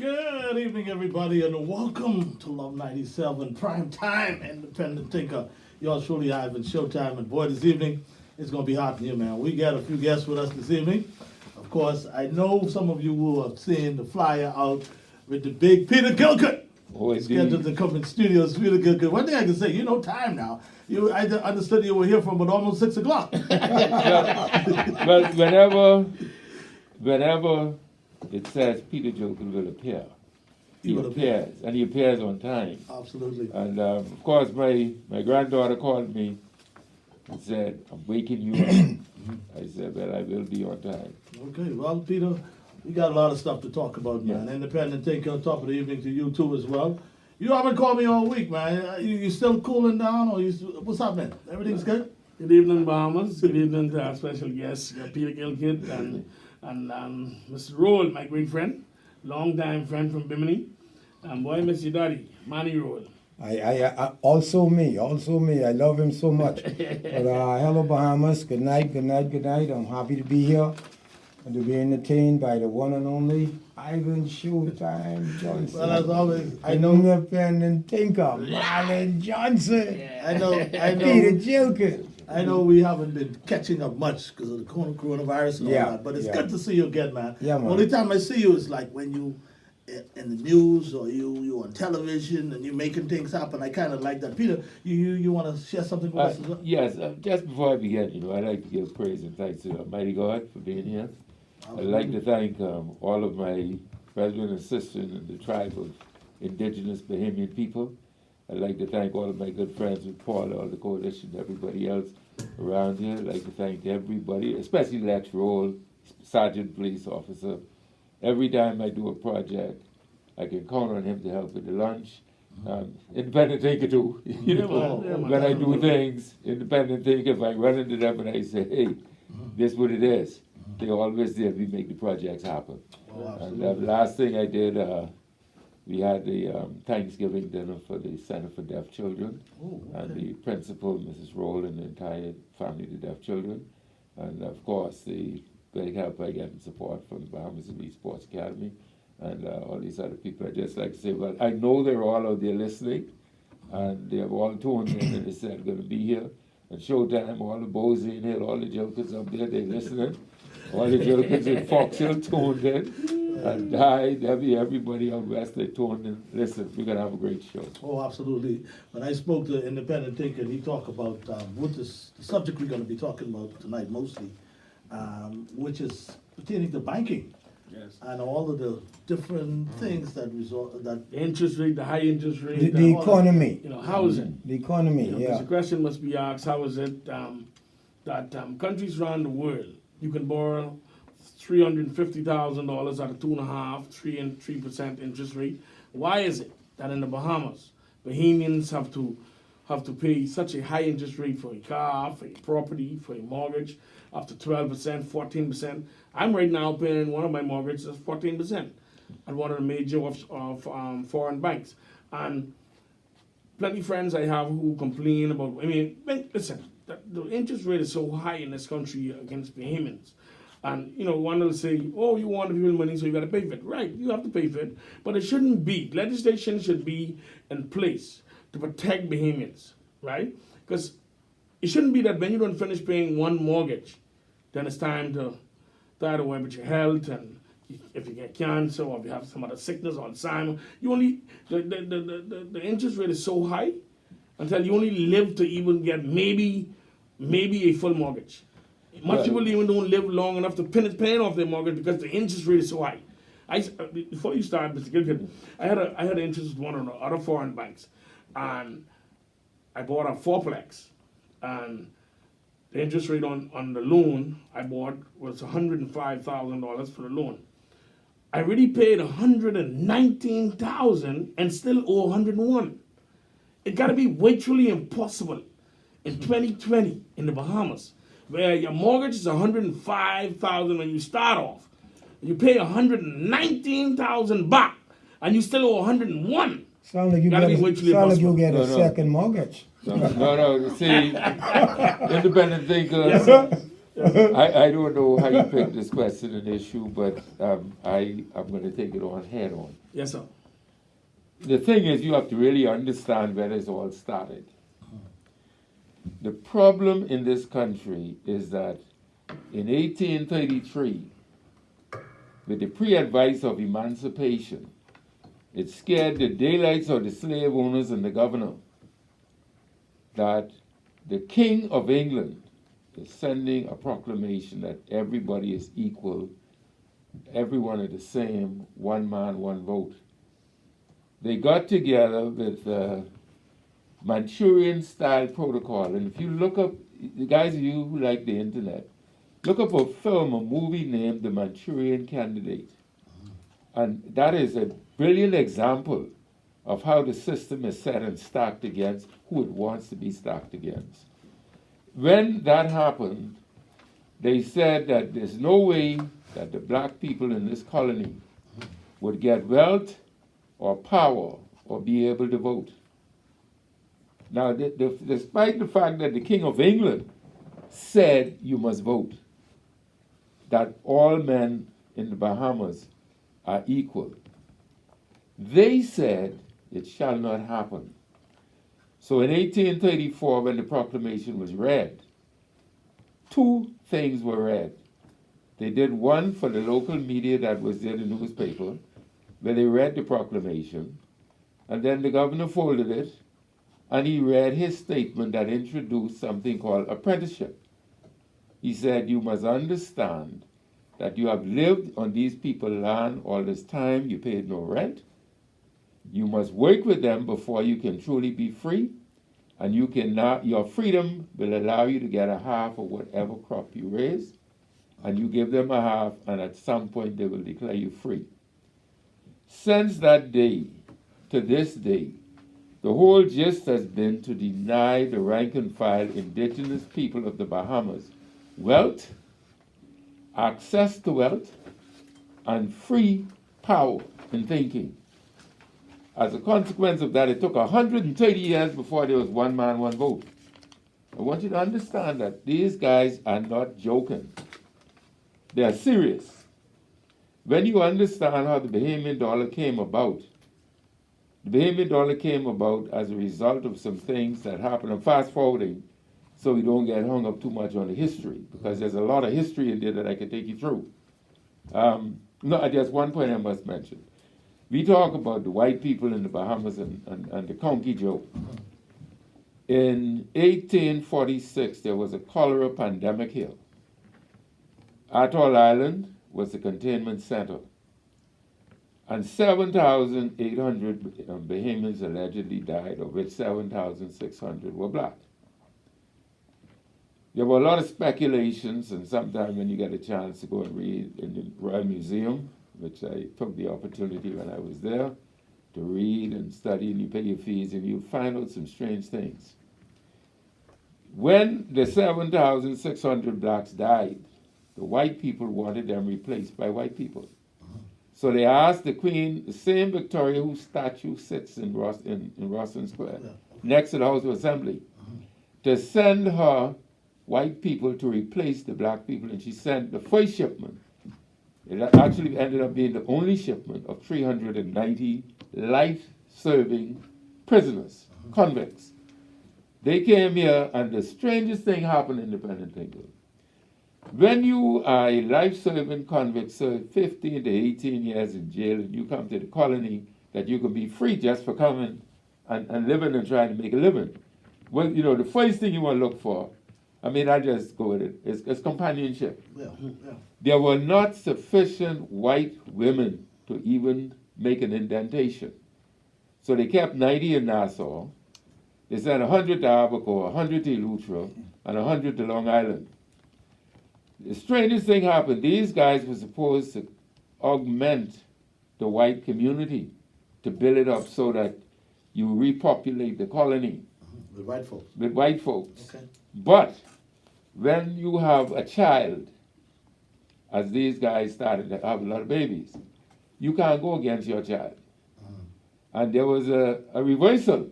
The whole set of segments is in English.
Good evening, everybody, and welcome to Love 97 Primetime Independent Thinker. Yours truly, Ivan Showtime, and boy, this evening it's going to be hot in here, man. We got a few guests with us this evening. Of course, I know some of you will have seen the flyer out with the big Peter Gilcud. Oh, Scheduled to come in studios. Peter Gilcud. One thing I can say, you know time now. I understood you were here from about almost 6 o'clock. But whenever it says Peter Gilcud will appear, he appears, and he appears on time. Absolutely. And of course, my granddaughter called me and said, "I'm waking you up." I said, "Well, I will be on time." Okay, well, Peter, we got a lot of stuff to talk about, man. Yeah. Independent Thinker, top of the evening to you too as well. You haven't called me all week, man. You still cooling down, or what's happening? Everything's good? Good evening, Bahamas. Good evening to our special guests, Peter Gilcud and Mr. Roll, my great friend, long-time friend from Bimini. And boy, miss your daddy, Manny Roll. I also me. I love him so much. But hello, Bahamas. Good night. I'm happy to be here and to be entertained by the one and only Ivan Showtime Johnson. Well, as always, I An know. independent thinker, Marlon Johnson. I know. Peter Gilcud. I know we haven't been catching up much because of the coronavirus and all Yeah, that, but it's yeah. good to see you again, man. Yeah, man. Only time I see you is like when you in the news or you on television and you making things happen. I kind of like that. Peter, you want to share something with us as well? Yes, just before I begin, I'd like to give praise and thanks to Almighty God for being here. I'd like to thank all of my brethren and sisters in the tribe of indigenous Bahamian people. I'd like to thank all of my good friends with Paul, all the coalition, everybody else around here. I'd like to thank everybody, especially Lex Roll, Sergeant Police Officer. Every time I do a project, I can count on him to help with the lunch. Independent thinker too. When I do things, independent thinker, if I run into them and I say, hey, this is what it is, they always there to make the projects happen. Oh, And the last thing I did, we had the Thanksgiving dinner for the Center for Deaf Children, Oh, and okay. the principal, Mrs. Roll, and the entire family of the deaf children. And of course, the big help I get and support from the Bahamas Elite Sports Academy and all these other people. I just like to say, well, I know they're all out there listening, and they have all tuned in and they said, I'm going to be here. And Showtime, all the Bozy in here, all the Jokers up there, they're listening. All the Jokers in Fox Hill tuned in. And Debbie, everybody out west, they tuned in. Listen, we're going to have a great show. Oh, absolutely. When I spoke to Independent Thinker, he talked about what the subject we're going to be talking about tonight mostly, which is pertaining to banking Yes. and all of the different things that result that. The interest rate, the high interest rate, The economy. housing. The economy, Because yeah. the question must be asked, how is it that countries around the world, you can borrow $350,000 at a 2.5%, 3% interest rate. Why is it that in the Bahamas, Bahamians have to pay such a high interest rate for a car, for a property, for a mortgage, up to 12%, 14%? I'm right now paying one of my mortgages 14% at one of the major foreign banks. And plenty of friends I have who complain about, listen, the interest rate is so high in this country against Bahamians. And, one will say, oh, you want to give money, so you got to pay for it. Right, you have to pay for it. But it shouldn't be. Legislation should be in place to protect Bahamians, right? Because it shouldn't be that when you don't finish paying one mortgage, then it's time to start away with your health, and if you get cancer or if you have some other sickness or Alzheimer, the interest rate is so high until you only live to even get maybe a full mortgage. Much people even don't live long enough to finish paying off their mortgage because the interest rate is so high. Before you start, Mr. Gilcud, I had an interest with one of the other foreign banks, and I bought a fourplex, and the interest rate on the loan I bought was $105,000 for the loan. I already paid $119,000 and still owe $101. It got to be virtually impossible in 2020 in the Bahamas, where your mortgage is $105,000 when you start off. You pay $119,000 back, and you still owe $101. Sound like you Gotta get be virtually a No. second mortgage. No, see, independent thinker. Yes, sir. I don't know how you picked this question and issue, but I'm going to take it on head on. Yes, sir. The thing is, you have to really understand where this all started. The problem in this country is that in 1833, with the pre-advice of emancipation, it scared the daylights of the slave owners and the governor that the King of England is sending a proclamation that everybody is equal, everyone is the same, one man, one vote. They got together with the Manchurian-style protocol, and if you look up, the guys of you who like the internet, look up a film, a movie named The Manchurian Candidate. And that is a brilliant example of how the system is set and stacked against who it wants to be stacked against. When that happened, they said that there's no way that the black people in this colony would get wealth or power or be able to vote. Now, despite the fact that the King of England said you must vote, that all men in the Bahamas are equal, they said it shall not happen. So in 1834, when the proclamation was read, two things were read. They did one for the local media that was in the newspaper, where they read the proclamation, and then the governor folded it, and he read his statement that introduced something called apprenticeship. He said, you must understand that you have lived on these people's land all this time, you paid no rent. You must work with them before you can truly be free, and you cannot, your freedom will allow you to get a half of whatever crop you raise, and you give them a half, and at some point they will declare you free. Since that day to this day, the whole gist has been to deny the rank and file indigenous people of the Bahamas wealth, access to wealth, and free power in thinking. As a consequence of that, it took 130 years before there was one man, one vote. I want you to understand that these guys are not joking. They are serious. When you understand how the Bahamian dollar came about, the Bahamian dollar came about as a result of some things that happened. I'm fast forwarding so we don't get hung up too much on the history, because there's a lot of history in there that I can take you through. There's one point I must mention. We talk about the white people in the Bahamas and the Conky Joe. In 1846, there was a cholera pandemic here. Atoll Island was the containment center. And 7,800 Bahamians allegedly died, of which 7,600 were black. There were a lot of speculations, and sometime when you get a chance to go and read in the Royal Museum, which I took the opportunity when I was there, to read and study, and you pay your fees, and you find out some strange things. When the 7,600 blacks died, the white people wanted them replaced by white people. So they asked the Queen, the same Victoria whose statue sits in Rawson Square, next to the House of Assembly, to send her white people to replace the black people. And she sent the first shipment. It actually ended up being the only shipment of 390 life-serving prisoners, convicts. They came here, and the strangest thing happened in independent England. When you are a life-serving convict, served 15 to 18 years in jail, and you come to the colony, that you can be free just for coming and living and trying to make a living. Well, you know, the first thing you want to look for, I mean, I just go with it, is companionship. Yeah. There were not sufficient white women to even make an indentation. So they kept 90 in Nassau. They sent 100 to Abaco, 100 to Eleuthera, and 100 to Long Island. The strangest thing happened. These guys were supposed to augment the white community, to build it up so that you repopulate the colony. With white folks. With white folks. Okay. But when you have a child, as these guys started to have a lot of babies, you can't go against your child. And there was a reversal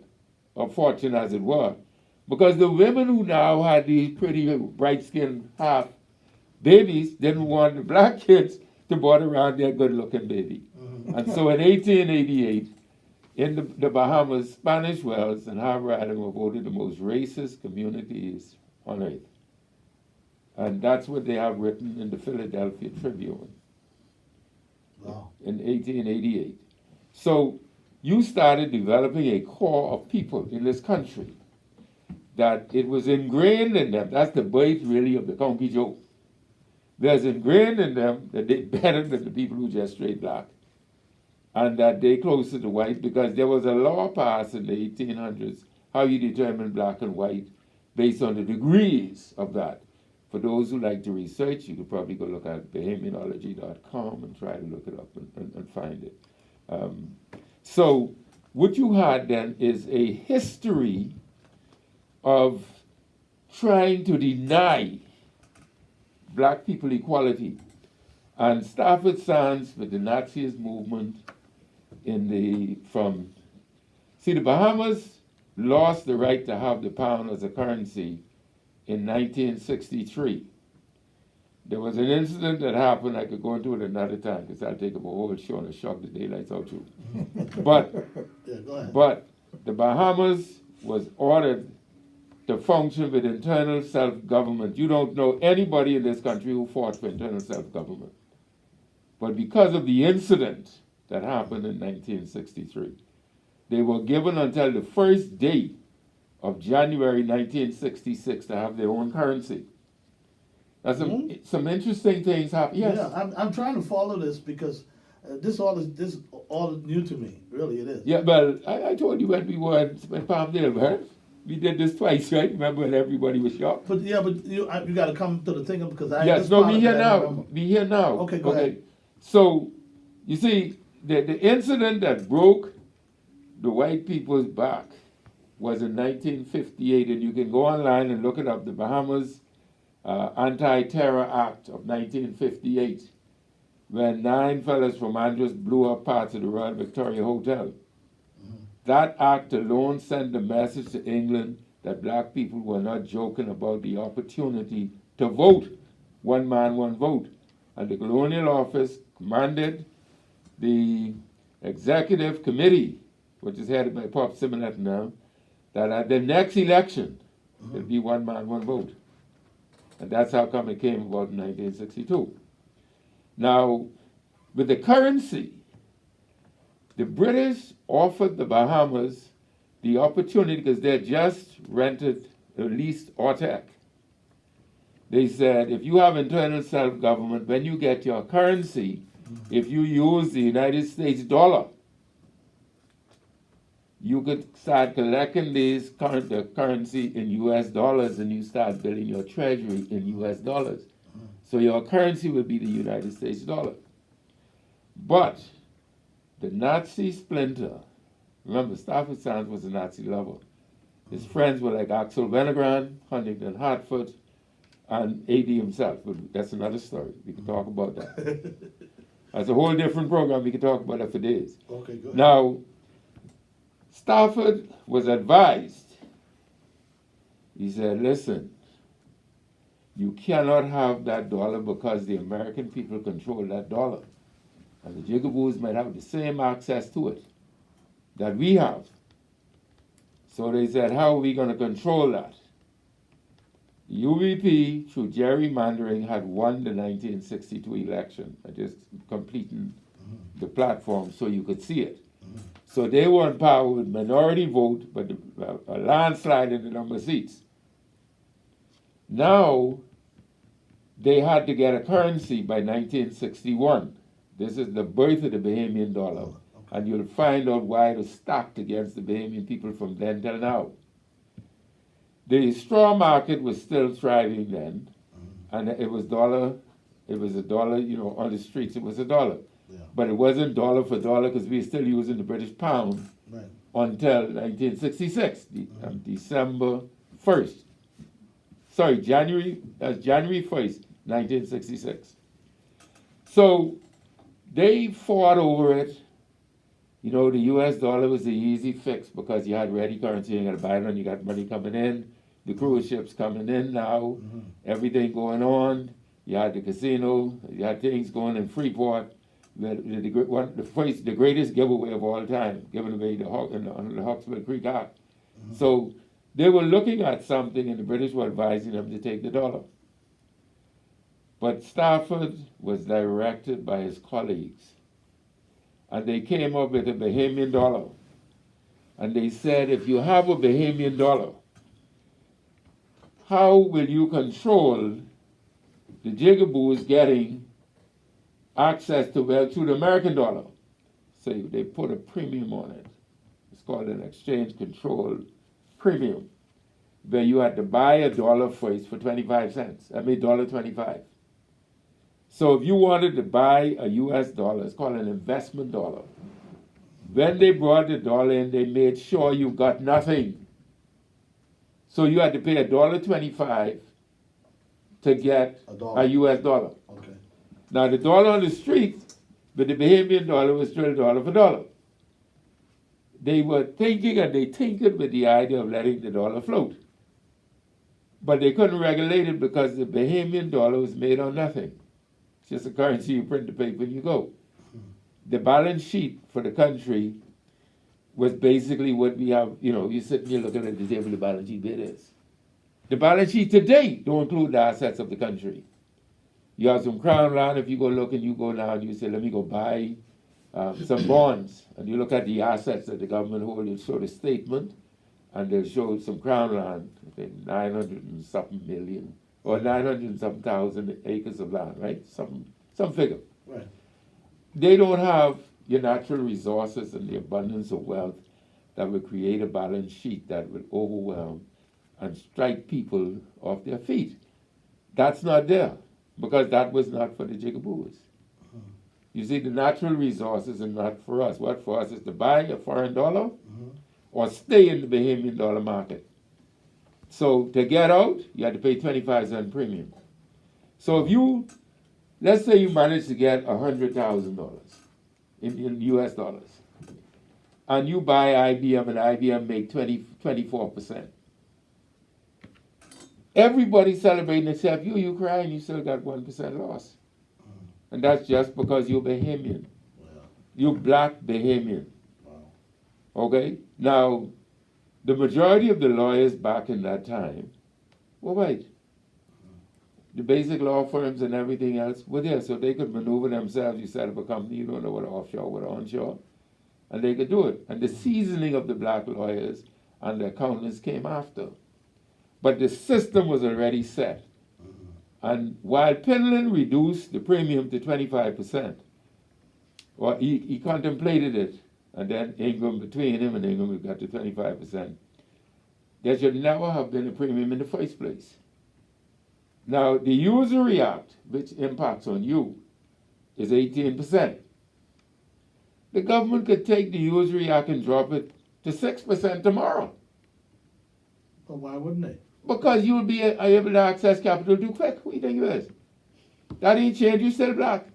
of fortune, as it were, because the women who now had these pretty bright-skinned half babies didn't want the black kids to board around their good-looking baby. And so in 1888, in the Bahamas, Spanish Wells and Harbor Island were voted the most racist communities on earth. And that's what they have written in the Philadelphia Tribune Wow. in 1888. So you started developing a core of people in this country that it was ingrained in them. That's the bait, really, of the Conky joke. There's ingrained in them that they're better than the people who just straight black, and that they closer to white, because there was a law passed in the 1800s how you determine black and white based on the degrees of that. For those who like to research, you could probably go look at Bahamianology.com and try to look it up and find it. So what you had then is a history of trying to deny black people equality. And Stafford Sands with the Nazis movement the Bahamas lost the right to have the pound as a currency in 1963. There was an incident that happened, I could go into it another time because I'll take up a whole show and shock the daylights out you. But, Yeah, go ahead. but the Bahamas was ordered to function with internal self-government. You don't know anybody in this country who fought for internal self-government. But because of the incident that happened in 1963, they were given until the first day of January 1966 to have their own currency. Now some interesting things happened. Yes. Yeah, I'm trying to follow this because this all is new to me. Really, it is. Yeah, well, I told you when we were in Palmdale, right? We did this twice, right? Remember when everybody was shocked? But you got to come to the thing because I. Yes, this no, part be of here it I now. remember. Be here now. Okay, go ahead. So, you see, the incident that broke the white people's back was in 1958, and you can go online and look it up, the Bahamas Anti-Terror Act of 1958, when 9 fellas from Andros blew up parts of the Royal Victoria Hotel. That act alone sent a message to England that black people were not joking about the opportunity to vote. One man, one vote. And the colonial office commanded the executive committee, which is headed by Pop Simonet now, that at the next election, there'll be one man, one vote. And that's how come it came about in 1962. Now, with the currency, the British offered the Bahamas the opportunity, because they just rented or leased Ortec. They said, if you have internal self-government, when you get your currency, if you use the United States dollar, you could start collecting the currency in US dollars, and you start building your treasury in US dollars. So your currency will be the United States dollar. But the Nazi splinter, remember, Stafford Sands was a Nazi lover. His friends were like Axel Wennergren, Huntington Hartford, and AD himself. But that's another story. We can talk about that. That's a whole different program. We can talk about that for days. Okay, good. Now, Stafford was advised. He said, listen, you cannot have that dollar because the American people control that dollar. And the Jigaboos might have the same access to it that we have. So they said, how are we going to control that? The UVP, through gerrymandering, had won the 1962 election. I just completing the platform so you could see it. So they were in power with minority vote, but a landslide in the number of seats. Now, they had to get a currency by 1961. This is the birth of the Bahamian dollar. Okay. And you'll find out why it was stacked against the Bahamian people from then till now. The straw market was still thriving then, and it was a dollar, on the streets it was a dollar. Yeah. But it wasn't dollar for dollar because we were still using the British pound Right. until 1966, December 1st. Sorry, January 1st, 1966. So they fought over it. You know, the US dollar was the easy fix because you had ready currency, you got to buy it, and you got money coming in, the cruise ships coming in now, everything going on. you had the casino, you had things going in Freeport. The greatest giveaway of all time, giving away the Hawksbill Creek Arc. So they were looking at something, and the British were advising them to take the dollar. But Stafford was directed by his colleagues, and they came up with a Bahamian dollar. And they said, if you have a Bahamian dollar, how will you control the jigaboos getting access to wealth through the American dollar? So they put a premium on it. It's called an exchange control premium, where you had to buy a dollar first for 25 cents. I mean, $1.25. So if you wanted to buy a US dollar, it's called an investment dollar. When they brought the dollar in, they made sure you got nothing. So you had to pay $1.25 to get a US dollar. Okay. Now the dollar on the street, but the Bahamian dollar was still dollar for dollar. They were thinking, and they tinkered with the idea of letting the dollar float. But they couldn't regulate it because the Bahamian dollar was made on nothing. It's just a currency you print the paper and you go. The balance sheet for the country was basically what we have, you're sitting here looking at the table, the balance sheet, there it is. The balance sheet today don't include the assets of the country. You have some crown land, if you go look and you go now and you say, let me go buy some bonds, and you look at the assets that the government holds, you'll show the statement, and they'll show some crown land, I think 900 and something million, or 900 and something thousand acres of land, right? Some figure. Right. They don't have your natural resources and the abundance of wealth that will create a balance sheet that will overwhelm and strike people off their feet. That's not there, because that was not for the jigaboos. You see, the natural resources are not for us. What for us is to buy a foreign dollar or stay in the Bahamian dollar market. So to get out, you had to pay 25 cent premium. So if you, let's say you manage to get $100,000 in US dollars, and you buy IBM, and IBM make 24%. Everybody celebrating except you crying, you still got 1% loss. And that's just because you're Bahamian. Wow. You're black Bahamian. Wow. Okay? Now, the majority of the lawyers back in that time were white. The basic law firms and everything else were there, so they could maneuver themselves. You set up a company, you don't know what offshore, what onshore, and they could do it. And the seasoning of the black lawyers and the accountants came after. But the system was already set. And while Penland reduced the premium to 25%, or he contemplated it, and then Ingram, between him and Ingram, we got to 25%, there should never have been a premium in the first place. Now, the Usury Act, which impacts on you, is 18%. The government could take the Usury Act and drop it to 6% tomorrow. But why wouldn't they? Because you'll be able to access capital too quick. Who do you think you is? That ain't changed, you still black.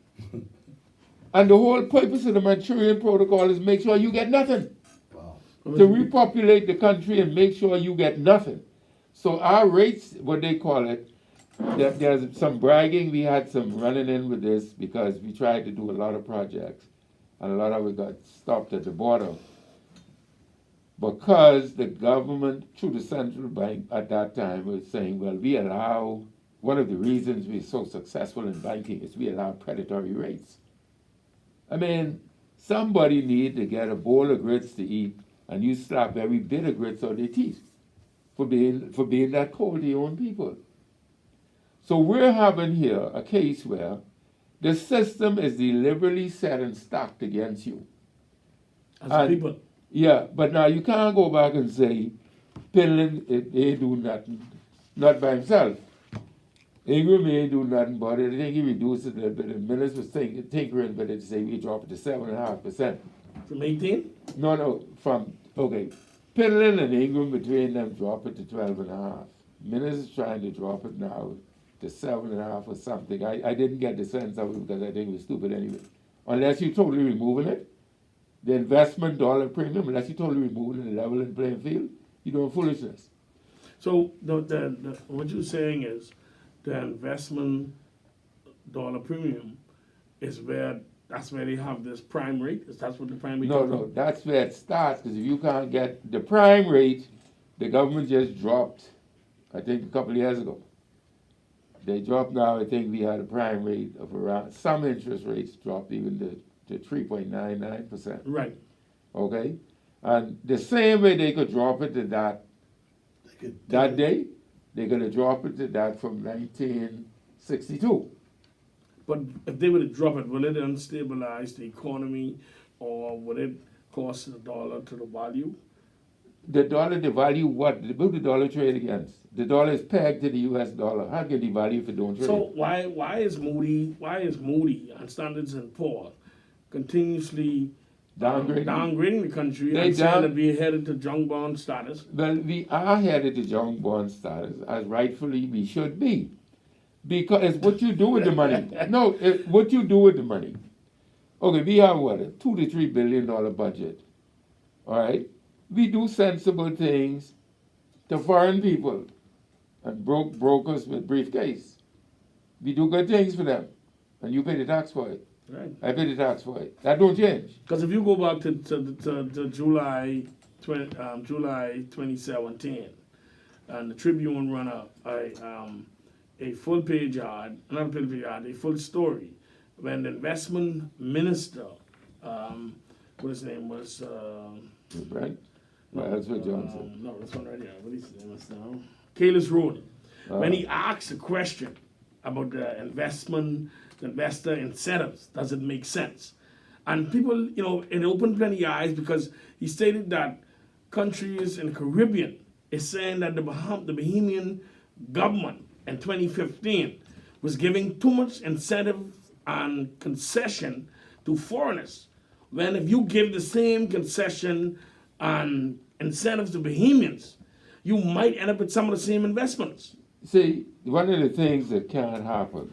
And the whole purpose of the Manchurian Protocol is make sure you get nothing. Wow. To repopulate the country and make sure you get nothing. So our rates, what they call it, there's some bragging, we had some running in with this because we tried to do a lot of projects and a lot of it got stopped at the border. Because the government, through the central bank at that time, was saying, well, we allow, one of the reasons we're so successful in banking is we allow predatory rates. I mean, somebody need to get a bowl of grits to eat, and you slap every bit of grits on their teeth for being that cold to your own people. So we're having here a case where the system is deliberately set and stacked against you. As people. Yeah, but now you can't go back and say, Penland, they do nothing, not by himself. Ingram ain't do nothing but it. I think he reduced it a little bit. The minister was tinkering with it to say we drop it to 7.5%. From 18? No, Penland and Ingram between them drop it to 12.5. Minister's trying to drop it now to 7.5 or something. I didn't get the sense of it because I think it was stupid anyway. Unless you're totally removing it. The investment dollar premium, unless you're totally removing the level and playing field, you're doing foolishness. So what you're saying is the investment dollar premium is that's where they have this prime rate. Is that what the prime rate? No, that's where it starts, because if you can't get the prime rate, the government just dropped, I think a couple of years ago. They dropped now, I think we had a prime rate of around, some interest rates dropped even to 3.99%, Right. okay? And the same way they could drop it to that day, they're gonna drop it to that from 1962. But if they were to drop it, will it unstabilize the economy, or would it cause the dollar to the value? The dollar devalue what? Who the dollar trade against? The dollar is pegged to the US dollar. How can it devalue if it don't trade? So why is Moody and Standards and Poor continuously downgrading the country and saying that we're headed to junk bond status? Well, we are headed to junk bond status, as rightfully we should be. Because it's what you do with the money. No, it's what you do with the money. Okay, we have what, a $2 to $3 billion budget. All right? We do sensible things to foreign people and brokers with briefcase. We do good things for them, and you pay the tax for it. Right. I pay the tax for it. That don't change. Because if you go back to July 2017, and the Tribune run a full page ad, not a full page ad, a full story, when the investment minister, what his name was, Right? Well, that's what Johnson. no, this one right here. What is his name now? Kalis Road. When he asked a question about the investor incentives, does it make sense? And people, it opened plenty of eyes, because he stated that countries in the Caribbean is saying that the Bahamian government in 2015 was giving too much incentive and concession to foreigners. When if you give the same concession and incentives to Bahamians, you might end up with some of the same investments. See, one of the things that can't happen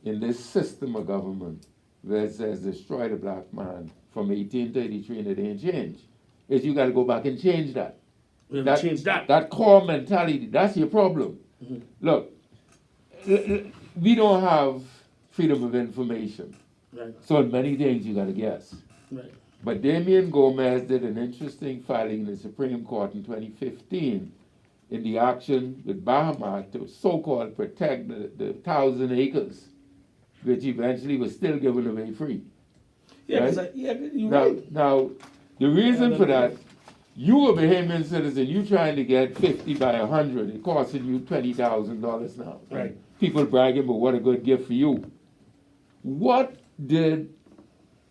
in this system of government where it says destroy the black man from 1833 and it ain't changed, is you got to go back and change that. We have to change that. That core mentality, that's your problem. Mm-hmm. Look, we don't have freedom of information. Right, So in many things you got to guess. right. But Damian Gomez did an interesting filing in the Supreme Court in 2015 in the action with Bahamas to so-called protect the 1,000 acres, which eventually was still given away free. Yeah, Right? you're Now, right. now, the reason for that, you a Bahamian citizen, you trying to get 50 by 100, it costing you $20,000 now. Right. People bragging about what a good gift for you. What did,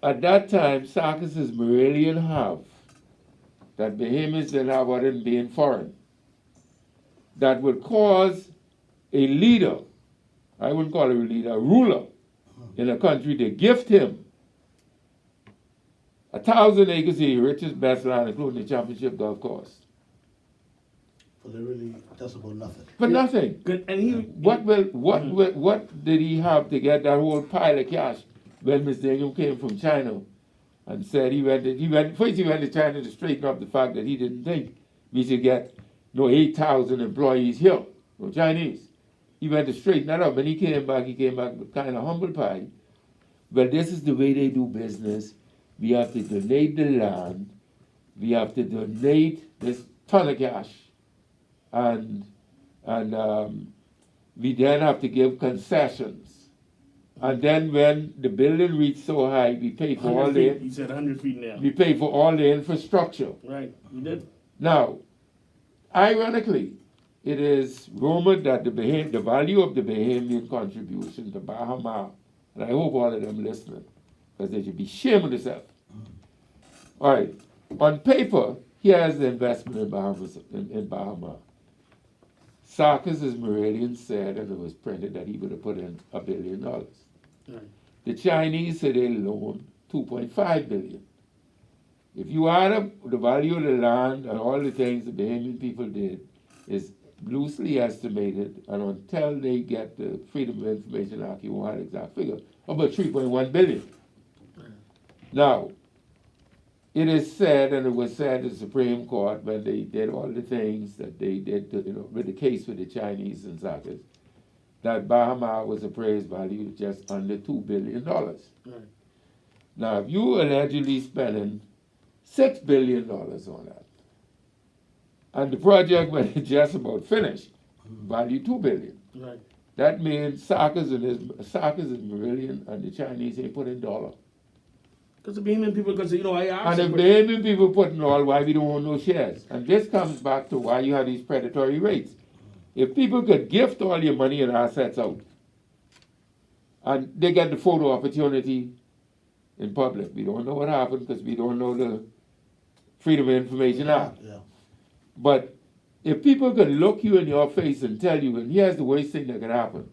at that time, Sarkis's Marillion have that Bahamians didn't have other than being foreign, that would cause a leader, I wouldn't call him a leader, a ruler in a country to gift him 1,000 acres of the richest best land, including the championship golf course. For really, just about nothing. For nothing. Good, and he. What did he have to get that whole pile of cash when Mr. Ingham came from China and said he went to China to straighten up the fact that he didn't think we should get 8,000 employees here, no Chinese. He went to straighten that up, and he came back with kind of humble pie. Well, this is the way they do business. We have to donate the land. We have to donate this ton of cash. And we then have to give concessions. And then when the building reached so high, we pay for all the... He said 100 feet now. We pay for all the infrastructure. Right, he did. Now, ironically, it is rumored that the value of the Bahamian contribution to Bahamas, and I hope all of them listening, because they should be ashamed of themselves. All right, on paper, here's the investment in Bahamas. Sarkis's Marillion said, and it was printed, that he would have put in $1 billion. Right. The Chinese said they loaned $2.5 billion. If you add up the value of the land and all the things the Bahamian people did, is loosely estimated, and until they get the Freedom of Information Act, you won't have the exact figure, about $3.1 billion. Now, it is said, and it was said in the Supreme Court when they did all the things that they did, with the case with the Chinese and Sarkis, that Bahamas was appraised value just under $2 billion. Right. Now, if you allegedly spending $6 billion on that, and the project when it's just about finished, value $2 billion. Right. That means Sarkis and Marillion and the Chinese ain't put in dollar. Because the Bahamian people, because I asked. And the Bahamian people putting all why we don't own no shares. And this comes back to why you have these predatory rates. If people could gift all your money and assets out, and they get the photo opportunity in public, we don't know what happened because we don't know the Freedom of Information Act. Yeah. But if people could look you in your face and tell you, and here's the worst thing that could happen.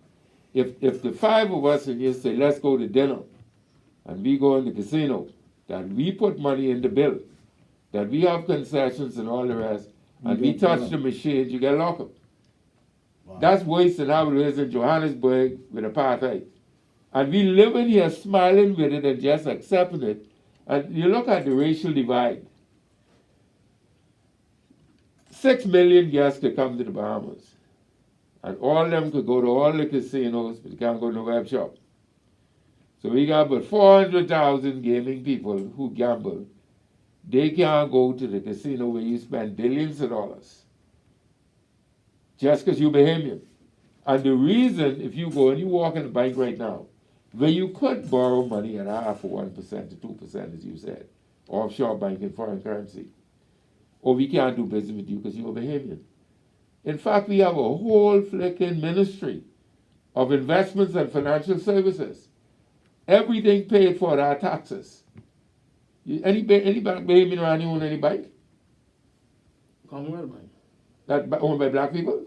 If the five of us and you say, let's go to dinner, and we go in the casino, that we put money in the bill, that we have concessions and all the rest, and we touch the machines, you get locked up. Wow. That's worse than how it is in Johannesburg with apartheid. And we living here smiling with it and just accepting it. And you look at the racial divide. 6 million guests could come to the Bahamas. And all of them could go to all the casinos, but they can't go to the web shop. So we got about 400,000 gaming people who gamble. They can't go to the casino where you spend billions of dollars. Just because you're Bahamian. And the reason, if you go and you walk in the bank right now, where you could borrow money at half of 1% to 2%, as you said, offshore banking, foreign currency, or we can't do business with you because you're a Bahamian. In fact, we have a whole flicking ministry of investments and financial services. Everything paid for our taxes. Any Bahamian around here own any bike? Commonwealth Bank. That owned by black people?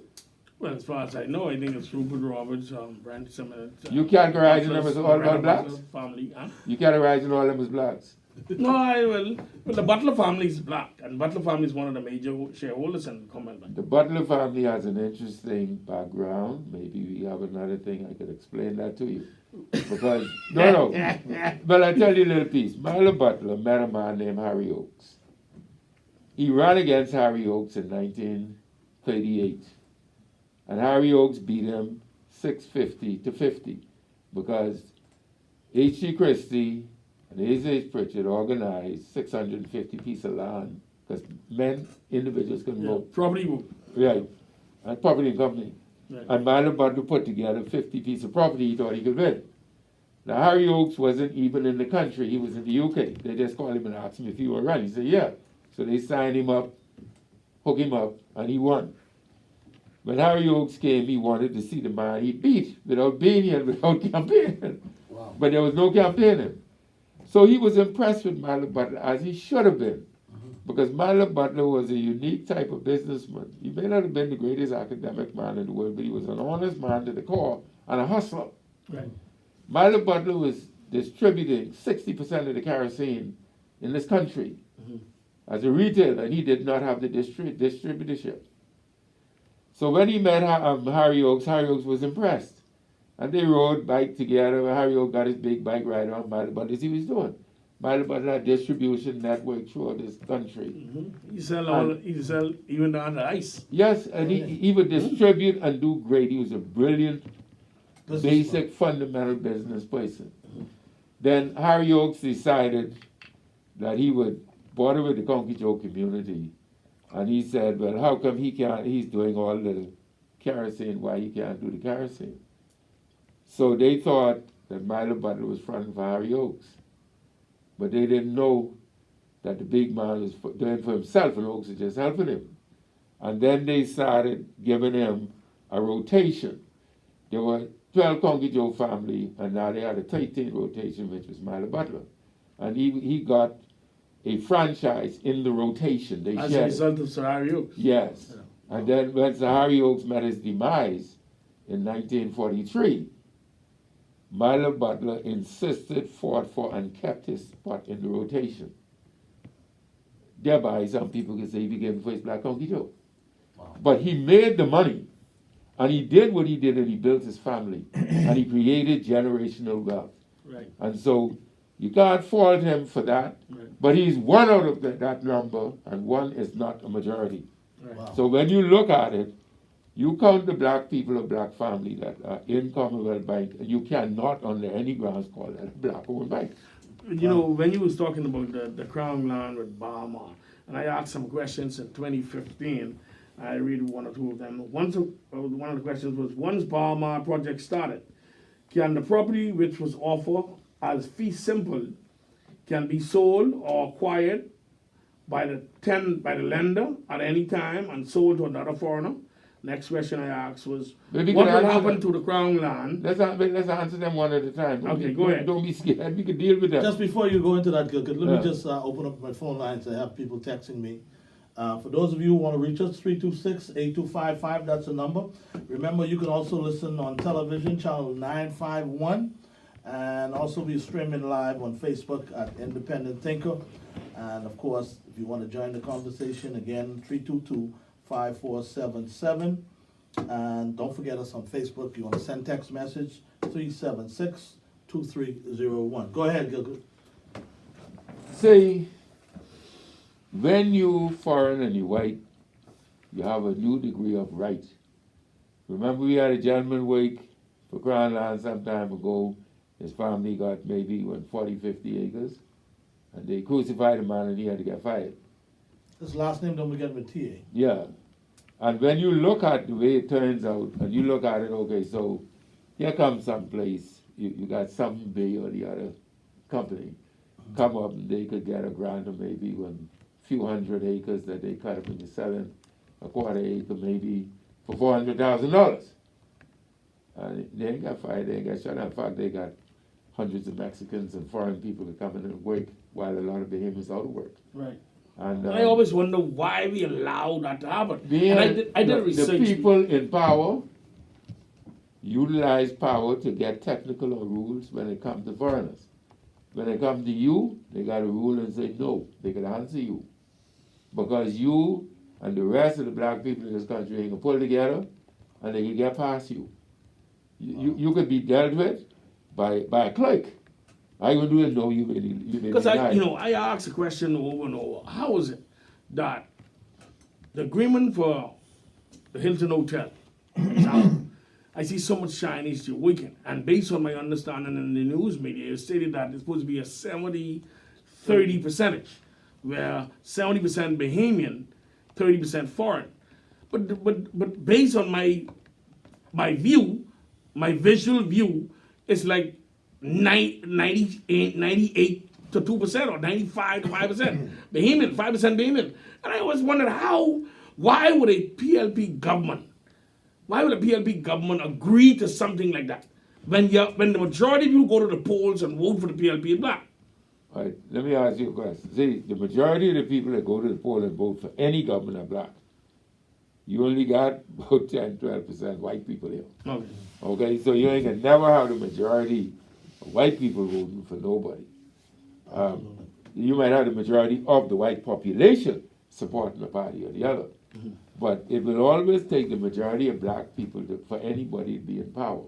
Well, as far as I know, I think it's Rupert Roberts, Brandy Summit. You categorizing them as all blacks? Family, huh? You categorizing all them as blacks? No, well, the Butler family is black, and Butler family is one of the major shareholders in Commonwealth Bank. The Butler family has an interesting background. Maybe we have another thing I could explain that to you. Because, no. But I tell you a little piece. Marlon Butler met a man named Harry Oakes. He ran against Harry Oakes in 1938. And Harry Oakes beat him 650 to 50 because H.G. Christie and H.H. Pritchard organized 650 pieces of land because individuals couldn't vote. Property vote. Right. And property and company. Right. And Marlon Butler put together 50 pieces of property he thought he could win. Now, Harry Oakes wasn't even in the country. He was in the UK. They just called him and asked him if he would run. He said, yeah. So they signed him up, hooked him up, and he won. When Harry Oakes came, he wanted to see the man he beat without being here, without campaigning. Wow. But there was no campaigning. So he was impressed with Marlon Butler, as he should have been. Because Marlon Butler was a unique type of businessman. He may not have been the greatest academic man in the world, but he was an honest man to the core and a hustler. Right. Marlon Butler was distributing 60% of the kerosene in this country as a retailer, and he did not have the distributorship. So when he met Harry Oakes was impressed. And they rode bike together. Harry Oakes got his big bike ride on Marlon Butler as he was doing. Marlon Butler had distribution network throughout this country. He sell even down the ice. Yes, and he would distribute and do great. He was a brilliant, basic, fundamental business person. Then Harry Oakes decided that he would border with the Conky Joe community. And he said, well, how come he's doing all the kerosene, why he can't do the kerosene? So they thought that Marlon Butler was fronting for Harry Oakes. But they didn't know that the big man was doing for himself and Oakes was just helping him. And then they started giving him a rotation. There were 12 Conky Joe family, and now they had a 13th rotation, which was Marlon Butler. And he got a franchise in the rotation. They As a result of Sir Harry Oakes. Yes. Yeah. And then when Sir Harry Oakes met his demise in 1943, Marlon Butler insisted, fought for, and kept his spot in the rotation. Thereby, some people can say he became the first black Conky Joe. Wow. But he made the money, and he did what he did, and he built his family, and he created generational wealth. Right. And so you can't fault him for that, right. But he's one out of that number, and one is not a majority. Right. Wow. So when you look at it, You count the black people or black family that are in Commonwealth Bank, and you cannot under any grounds call that a black-owned bank. You know, when you was talking about the Crown land with Bahamas, and I asked some questions in 2015, I read one or two of them. One of the questions was, once Bahama project started, can the property which was offered as fee simple can be sold or acquired by the lender at any time and sold to another foreigner? Next question I asked was, Maybe what can will I answer happen that? to the Crown land? Let's answer them one at a time. Okay, go ahead. Don't be scared. We can deal with them. Just before you go into that, Gilcud, let Yeah. me just open up my phone lines. I have people texting me. For those of you who want to reach us, 326-8255, that's the number. Remember, you can also listen on television, channel 951, and also be streaming live on Facebook at Independent Thinker. And of course, if you want to join the conversation, again, 322-5477. And don't forget us on Facebook. You want to send text message, 376-2301. Go ahead, Gilcud. Say, when you foreign and you white, you have a new degree of right. Remember we had a gentleman wake for Crown Land some time ago. His family got maybe 40, 50 acres. And they crucified a man and he had to get fired. His last name don't begin with T.A. Yeah. And when you look at the way it turns out, and you look at it, okay, so here comes some place, you got some Bay or the other company come up and they could get a grant of maybe a few hundred acres that they cut up into selling a quarter acre maybe for $400,000. And they ain't got fired, they ain't got shut. In fact, they got hundreds of Mexicans and foreign people that come in and work while a lot of Bahamians out of work. Right. And I always wonder why we allow that to happen. being And I did research. the people in power utilize power to get technical or rules when it comes to foreigners. When it comes to you, they got a rule and say no, they can answer you. Because you and the rest of the black people in this country ain't gonna pull together and they can get past you. You could be dealt with by a clerk. I gonna do it? No, you may Because deny it. I asked a question over and over. How is it that the agreement for the Hilton Hotel is out? I see so much Chinese to weekend, and based on my understanding in the news media, it stated that it's supposed to be a 70-30 percentage, where 70% Bahamian, 30% foreign. But based on my view, my visual view, it's like 98 to 2% or 95 to 5%. Bahamian, 5% Bahamian. And I always wondered why would a PLP government agree to something like that? When the majority of you go to the polls and vote for the PLP is black. All right, let me ask you a question. See, the majority of the people that go to the poll and vote for any government are black. You only got about 10, 12% white people here. Okay. Okay, so you ain't gonna never have the majority of white people voting for nobody. You might have the majority of the white population supporting the party or the other. But it will always take the majority of black people for anybody to be in power.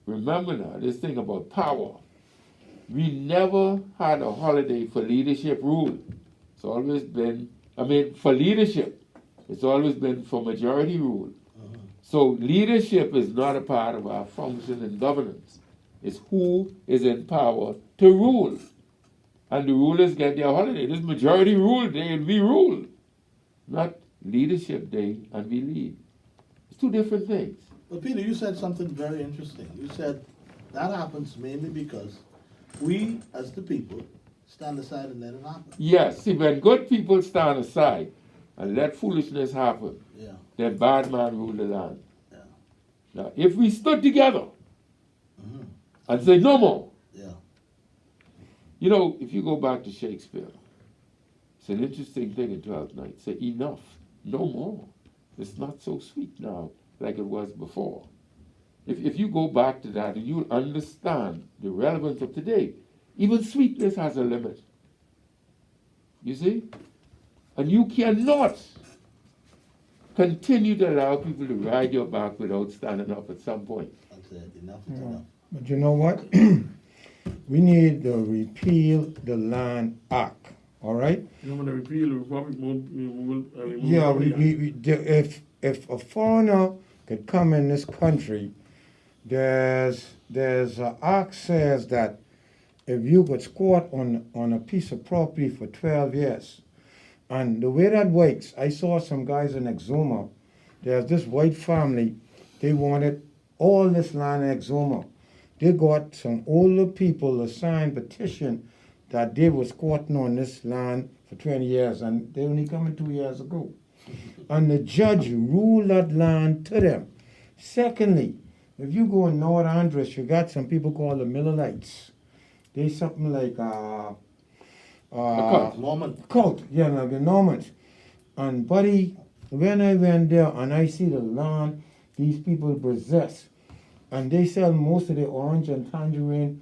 Remember now, this thing about power. We never had a holiday for leadership rule. It's always been, for leadership, it's always been for majority rule. So leadership is not a part of our function in governance. It's who is in power to rule. And the rulers get their holiday. This majority rule day and we rule. Not leadership day and we lead. It's two different things. But Peter, you said something very interesting. You said that happens mainly because we, as the people, stand aside and let it happen. Yes, see, when good people stand aside and let foolishness happen, Yeah, then bad man rule the land. yeah, Now, if we stood together and say no more, yeah. you know, if you go back to Shakespeare, it's an interesting thing in Twelfth Night. Say enough, no more. It's not so sweet now like it was before. If you go back to that and you understand the relevance of today, even sweetness has a limit. You see? And you cannot continue to allow people to ride your back without standing up at some point. That's it. Enough is enough. But you know what? We need to repeal the Land Act, all right? You want to repeal the Republic? Yeah, if a foreigner could come in this country, there's an act says that if you could squat on a piece of property for 12 years, and the way that works, I saw some guys in Exuma. There's this white family, they wanted all this land in Exuma. They got some older people to sign petition that they were squatting on this land for 20 years, and they only coming 2 years ago. And the judge ruled that land to them. Secondly, if you go in North Andres, you got some people called the Millerites. They something like Norman. cult, yeah, like the Normans. And buddy, when I went there and I see the land these people possess, and they sell most of the orange and tangerine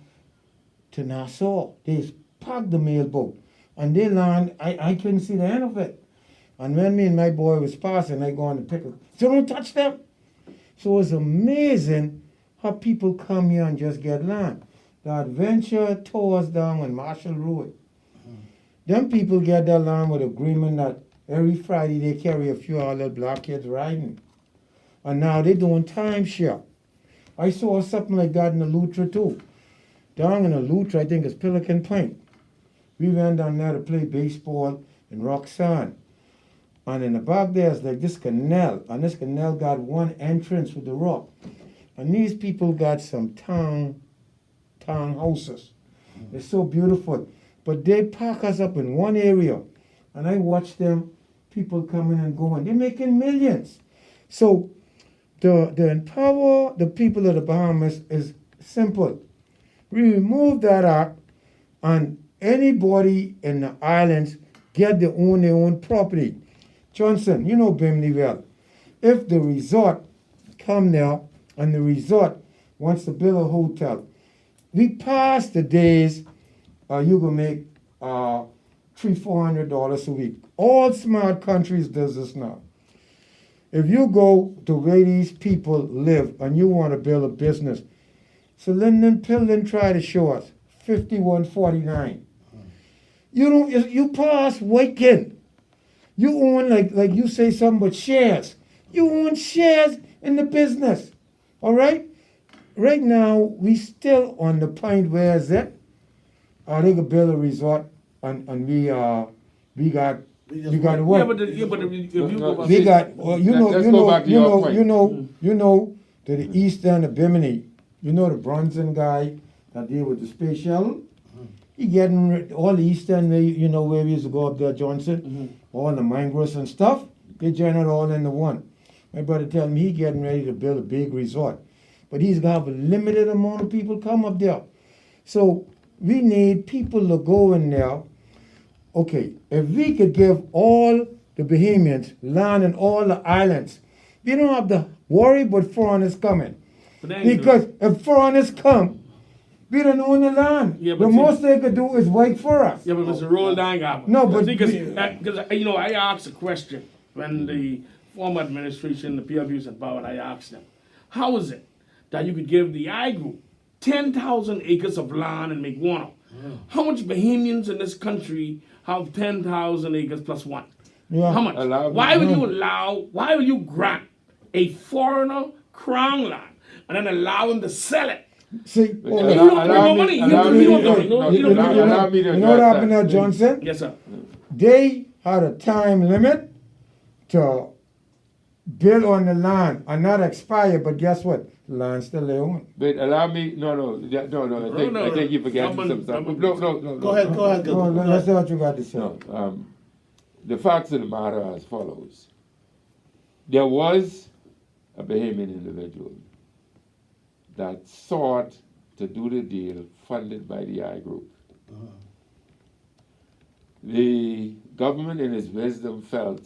to Nassau. They park the mailboat, and they land. I couldn't see the end of it. And when me and my boy was passing, I go on to pick it. So don't touch them. So it's amazing how people come here and just get land. The adventure tours down on Marshall Road. Them people get that land with agreement that every Friday they carry a few other black kids riding. And now they doing timeshare. I saw something like that in the Lutra too. Down in the Lutra, I think it's Pelican Point. We went down there to play baseball in Roxanne. And in the back there's like this canal. And this canal got one entrance with the rock. And these people got some town houses. It's so beautiful. But they park us up in one area. And I watch them, people coming and going. They're making millions. So the empower the people of the Bahamas is simple. We remove that act, and anybody in the islands get to own their own property. Johnson, you know Bimley well. If the resort come there and the resort wants to build a hotel, we pass the days you can make $300-400 a week. All smart countries does this now. If you go to where these people live and you want to build a business, so Lyndon Pilden try to show us 5149. You pass Waken. You own like you say something but shares. You own shares in the business. All right? Right now we still on the point where is it? They could build a resort and we got to work. Yeah, but if you go back, We got, well, Let's go back to your point. you know, to the eastern of Bimini, you know the Brunson guy that deal with the space shuttle? He getting all the eastern, you know, where we used to go up there, Johnson, all the mangroves and stuff, they join it all into one. My brother tell me he getting ready to build a big resort. But he's gonna have a limited amount of people come up there. So we need people to go in there. Okay, if we could give all the Bahamians land in all the islands, we don't have to worry about foreigners coming. but then, Because if foreigners come, we don't own the land. Yeah, the but most they could do is wait for us. yeah, but it's a roll down gap. No, but- because you know I asked a question when the former administration, the PLPs and power, I asked them, how is it that you could give the I group 10,000 acres of land and make one? How much Bahamians in this country have 10,000 acres plus one? Yeah. How much? Why will you grant a foreigner crown land and then allow him to sell it? See, Allow- You don't bring allow no me- money. allow me- You don't no, bring no, no- you you don't don't- bring no allow money. me to you know what address happened that. there, Johnson? Yes, sir. They had a time limit to build on the land and not expire, but guess what? The land still they own. But allow me, no, I think you're forgetting some stuff. No. Go ahead. Oh, let's see what you got to say. No, the facts of the matter are as follows. There was a Bahamian individual that sought to do the deal funded by the I Group. The government in its wisdom felt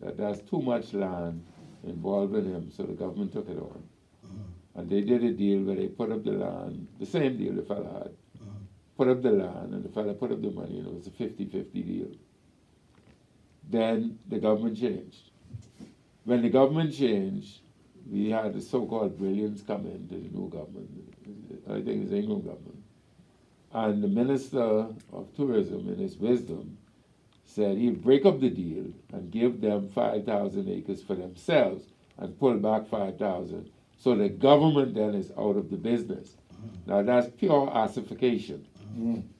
that there's too much land involved in him, so the government took it on. And they did a deal where they put up the land, the same deal the fella had, put up the land, and the fella put up the money, and it was a 50-50 deal. Then the government changed. When the government changed, we had the so-called brilliance come into the new government. I think it's the England government. And the Minister of Tourism, in his wisdom, said he'd break up the deal and give them 5,000 acres for themselves, and pull back 5,000. So the government then is out of the business. Now that's pure ossification.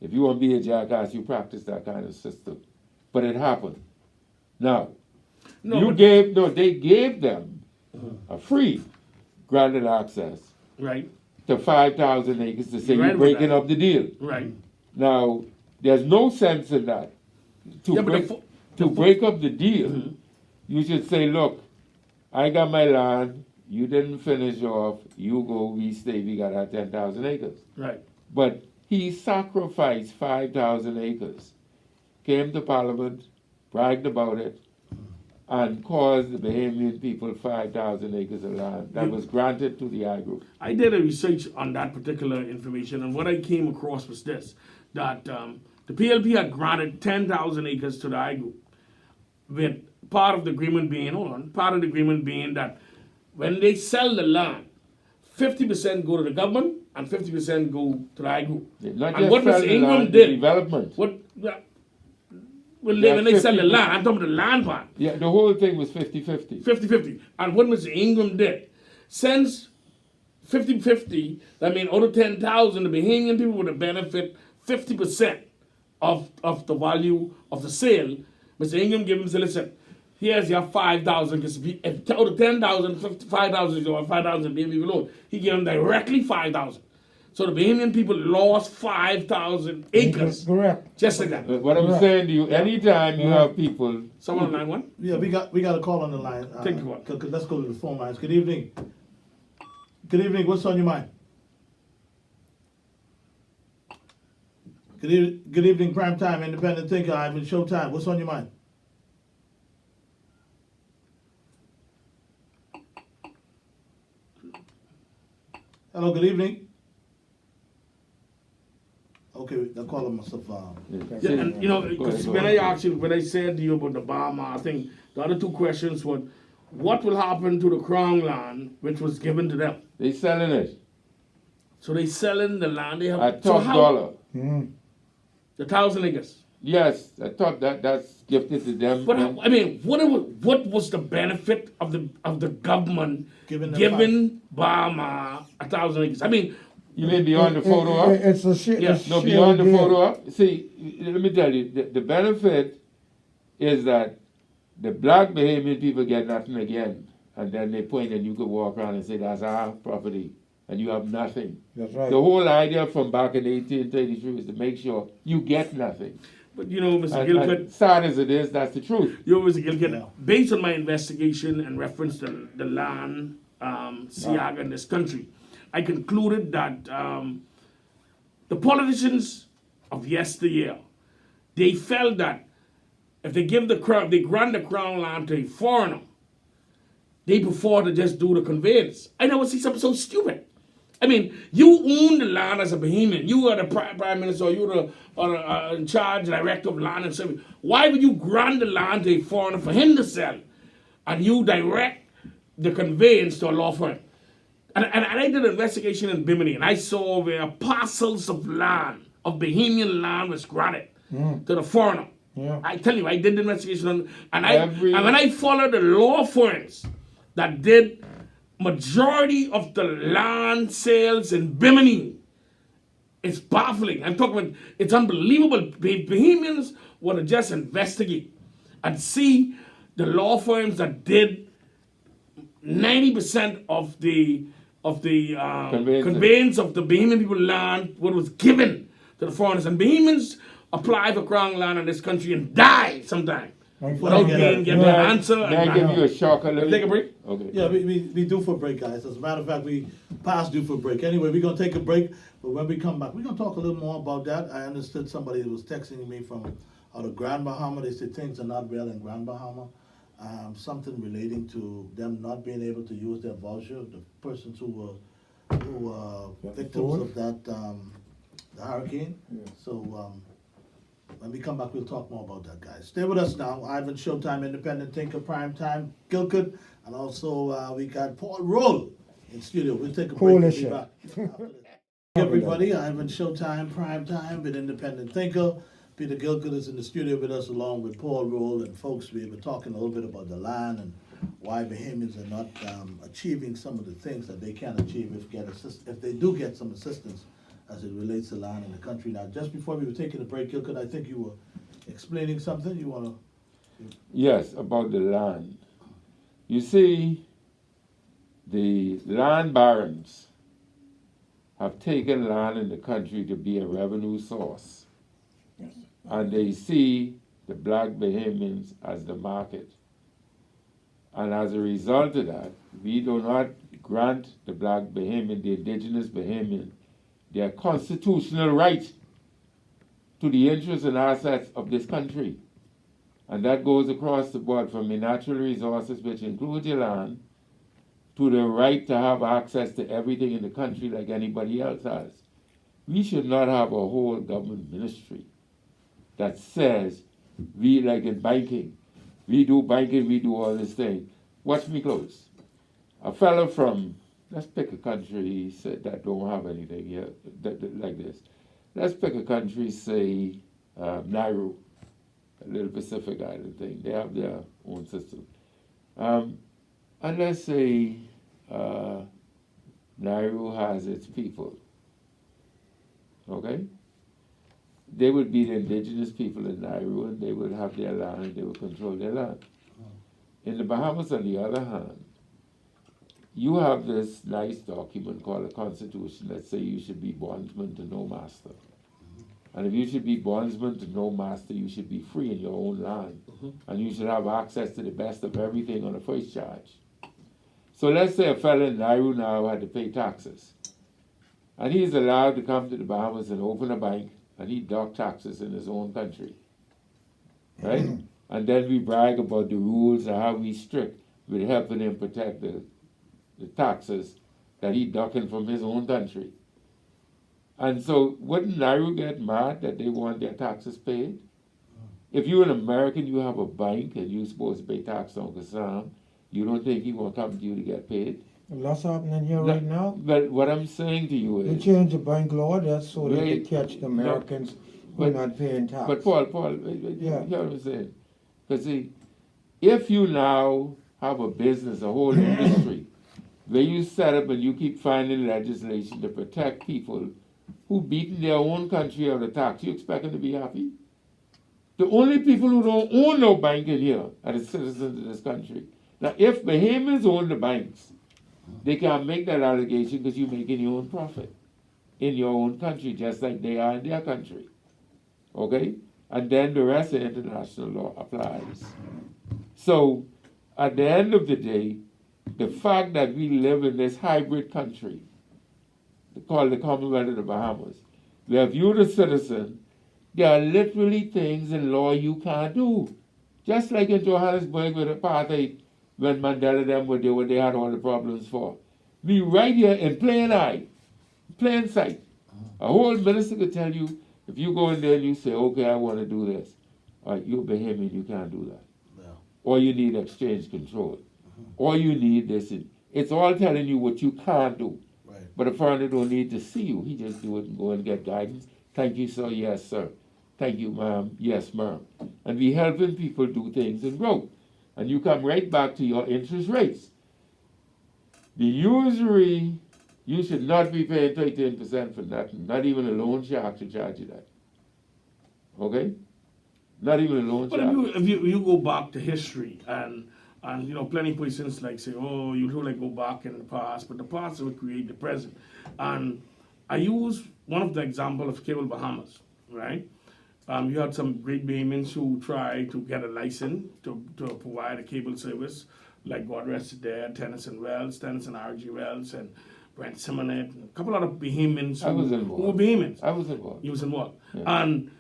If you want to be a jackass, you practice that kind of system. But it happened. Now, they gave them a free granted access Right. to 5,000 acres to say You're right you're about breaking that. up the deal. Right. Now, there's no sense in that. To Yeah, but break, break up the deal, you should say, look, I got my land, you didn't finish off, you go, we stay, we got our 10,000 acres. Right. But he sacrificed 5,000 acres, came to Parliament, bragged about it, and caused the Bahamian people 5,000 acres of land that was granted to the I group. I did a research on that particular information, and what I came across was this: that the PLP had granted 10,000 acres to the I group, with part of the agreement being that when they sell the land, 50% go to the government and 50% go to the I group. Not And just what sell Mr. the Ingram land, did, the development. When Yeah, they sell the 50%. land, I'm talking about the land part. Yeah, the whole thing was 50-50. 50-50. And what Mr. Ingram did, since 50-50, that means out of 10,000, the Bahamian people would have benefit 50% of the value of the sale. Mr. Ingram gave him, said, listen, here's your 5,000, because if out of 10,000, 5,000 is your 5,000 Bahamian people alone. He gave them directly 5,000. So the Bahamian people lost 5,000 acres. Correct. Just like that. But what I'm saying to you, anytime you have people, Someone on line one? Yeah, we got a call on the line. Take the call. Let's go to the phone lines. Good evening. Good evening. What's on your mind? Good evening, Primetime, Independent Thinker, Ivan Showtime. What's on your mind? Hello, good evening. Okay, the caller must have. Yeah, and you know, because when I said to you about the Bahamas, I think the other two questions were, what will happen to the Crown land, which was given to them? they selling it So they selling the land. They have at so top how- dollar. The 1,000 acres. Yes, I thought that's gifted to them. But I mean, what was the benefit of the government Giving them giving Bahama 1,000 acres? I mean, You mean beyond the photo op? It's a shit. Yeah. No, beyond the photo op. See, let me tell you, the benefit is that the black Bahamian people get nothing again. And then they point and you could walk around and say, that's our property. And you have nothing. That's right. The whole idea from back in 1833 is to make sure you get nothing. but you know, Mr. And Gilcud, sad as it is, that's the truth. you know, Mr. Gilcud, based on my investigation and reference to the land, Siaga in this country, I concluded that the politicians of yesteryear, they felt that if they grant the crown land to a foreigner, they prefer to just do the conveyance. I never see something so stupid. I mean, you own the land as a Bahamian. You are the prime minister, or you're the in charge, director of land and service. Why would you grant the land to a foreigner for him to sell, and you direct the conveyance to a law firm? And I did an investigation in Bimini, and I saw where parcels of land, of Bahamian land, was granted to the foreigner. Yeah. I tell you, I did the investigation on, and Every- when I followed the law firms that did majority of the land sales in Bimini, it's baffling. I'm talking about, it's unbelievable. Bahamians want to just investigate and see the law firms that did 90% of the conveyance of the Bahamian people land, what was given to the foreigners. And Bahamians apply for crown land in this country and die sometime without getting an answer. May I give you a shock a little? Take a break? Okay. Yeah, we due for a break, guys. As a matter of fact, we passed due for a break. Anyway, we're going to take a break, but when we come back, we're going to talk a little more about that. I understood somebody was texting me from out of Grand Bahama. They said things are not well in Grand Bahama. Something relating to them not being able to use their voucher, the persons who were victims of that, the hurricane. Yeah. So when we come back, we'll talk more about that, guys. Stay with us now. Ivan Showtime, Independent Thinker, Primetime, Gilcud, and also we got Paul Roll in studio. We'll take a break. We'll be Coalition. back after this. Everybody, Ivan Showtime, Primetime with Independent Thinker. Peter Gilcud is in the studio with us along with Paul Roll and folks. We were talking a little bit about the land and why Bahamians are not achieving some of the things that they can achieve if they do get some assistance as it relates to land in the country. Now, just before we were taking a break, Gilcud, I think you were explaining something. You want to? Yes, about the land. You see, the land barons have taken land in the country to be a revenue source. And they see the black Bahamians as the market. And as a result of that, we do not grant the black Bahamian, the indigenous Bahamian, their constitutional right to the interests and assets of this country. And that goes across the board from the natural resources, which includes your land, to the right to have access to everything in the country like anybody else has. We should not have a whole government ministry that says, we, like in banking, we do banking, we do all this thing. Watch me close. A fellow from, let's pick a country that don't have anything here like this. Let's pick a country, say, Nauru, a little Pacific Island thing. They have their own system. And let's say Nauru has its people, okay? They would be the indigenous people in Nauru, and they would have their land, and they would control their land. In the Bahamas, on the other hand, you have this nice document called a constitution that say you should be bondsman to no master. And if you should be bondsman to no master, you should be free in your own land. And you should have access to the best of everything on a first charge. So let's say a fellow in Nauru now had to pay taxes. And he's allowed to come to the Bahamas and open a bank, and he dock taxes in his own country. Right? And then we brag about the rules and how we strict with helping him protect the taxes that he ducking from his own country. And so wouldn't Nauru get mad that they want their taxes paid? If you're an American, you have a bank, and you're supposed to pay tax on Kasam, you don't think he will come to you to get paid? What's happening here right now? But what I'm saying to you They is... changed the bank law, that's so they Right. can catch the Americans who are not paying tax. But Paul, Yeah. you know what I'm saying? Because see, if you now have a business, a whole industry, where you set up and you keep finding legislation to protect people who beaten their own country out of tax, you expect them to be happy? The only people who don't own no bank in here are the citizens of this country. Now, if Bahamians own the banks, they can't make that allegation because you're making your own profit in your own country, just like they are in their country. Okay? And then the rest of international law applies. So, at the end of the day, the fact that we live in this hybrid country, called the Commonwealth of the Bahamas, where if you're a citizen, there are literally things in law you can't do. Just like in Johannesburg with apartheid, when Mandela them were there, what they had all the problems for. We right here in plain sight. A whole minister could tell you, if you go in there and you say, okay, I want to do this, all right, you're Bahamian, you can't do that. Yeah. Or you need exchange control. Or you need this. It's all telling you what you can't do. Right. But a foreigner don't need to see you. He just do it and go and get guidance. Thank you, sir. Yes, sir. Thank you, ma'am. Yes, ma'am. And we helping people do things and grow. And you come right back to your interest rates. The usury, you should not be paying 13% for nothing. Not even a loan shark should charge you that. Okay? Not even a loan But shark. if you go back to history and you know, plenty of persons like say, oh, you don't like go back in the past, but the past will create the present. And I use one of the example of Cable Bahamas, right? You had some great Bahamians who tried to get a license to provide a cable service, like God rested there, Tennyson R.G. Wells, and Brent Simonet, and a couple other Bahamians I was who involved. were Bahamians. I was involved. He was involved. Yeah. And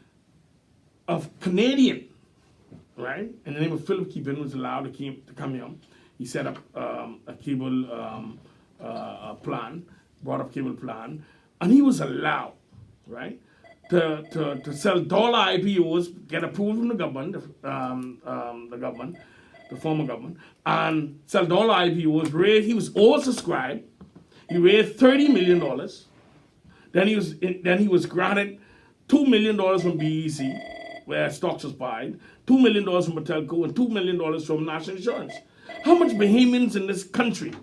a Canadian, right, in the name of Philip Keepin, was allowed to come here. He set up a cable plan, brought up cable plan, and he was allowed, right, to sell dollar IPOs, get approval from the government, the former government, and sell dollar IPOs. He was oversubscribed. He raised $30 million. Then he was granted $2 million from BEC, where stocks was buying, $2 million from Telco, and $2 million from National Insurance. How much Bahamians in this country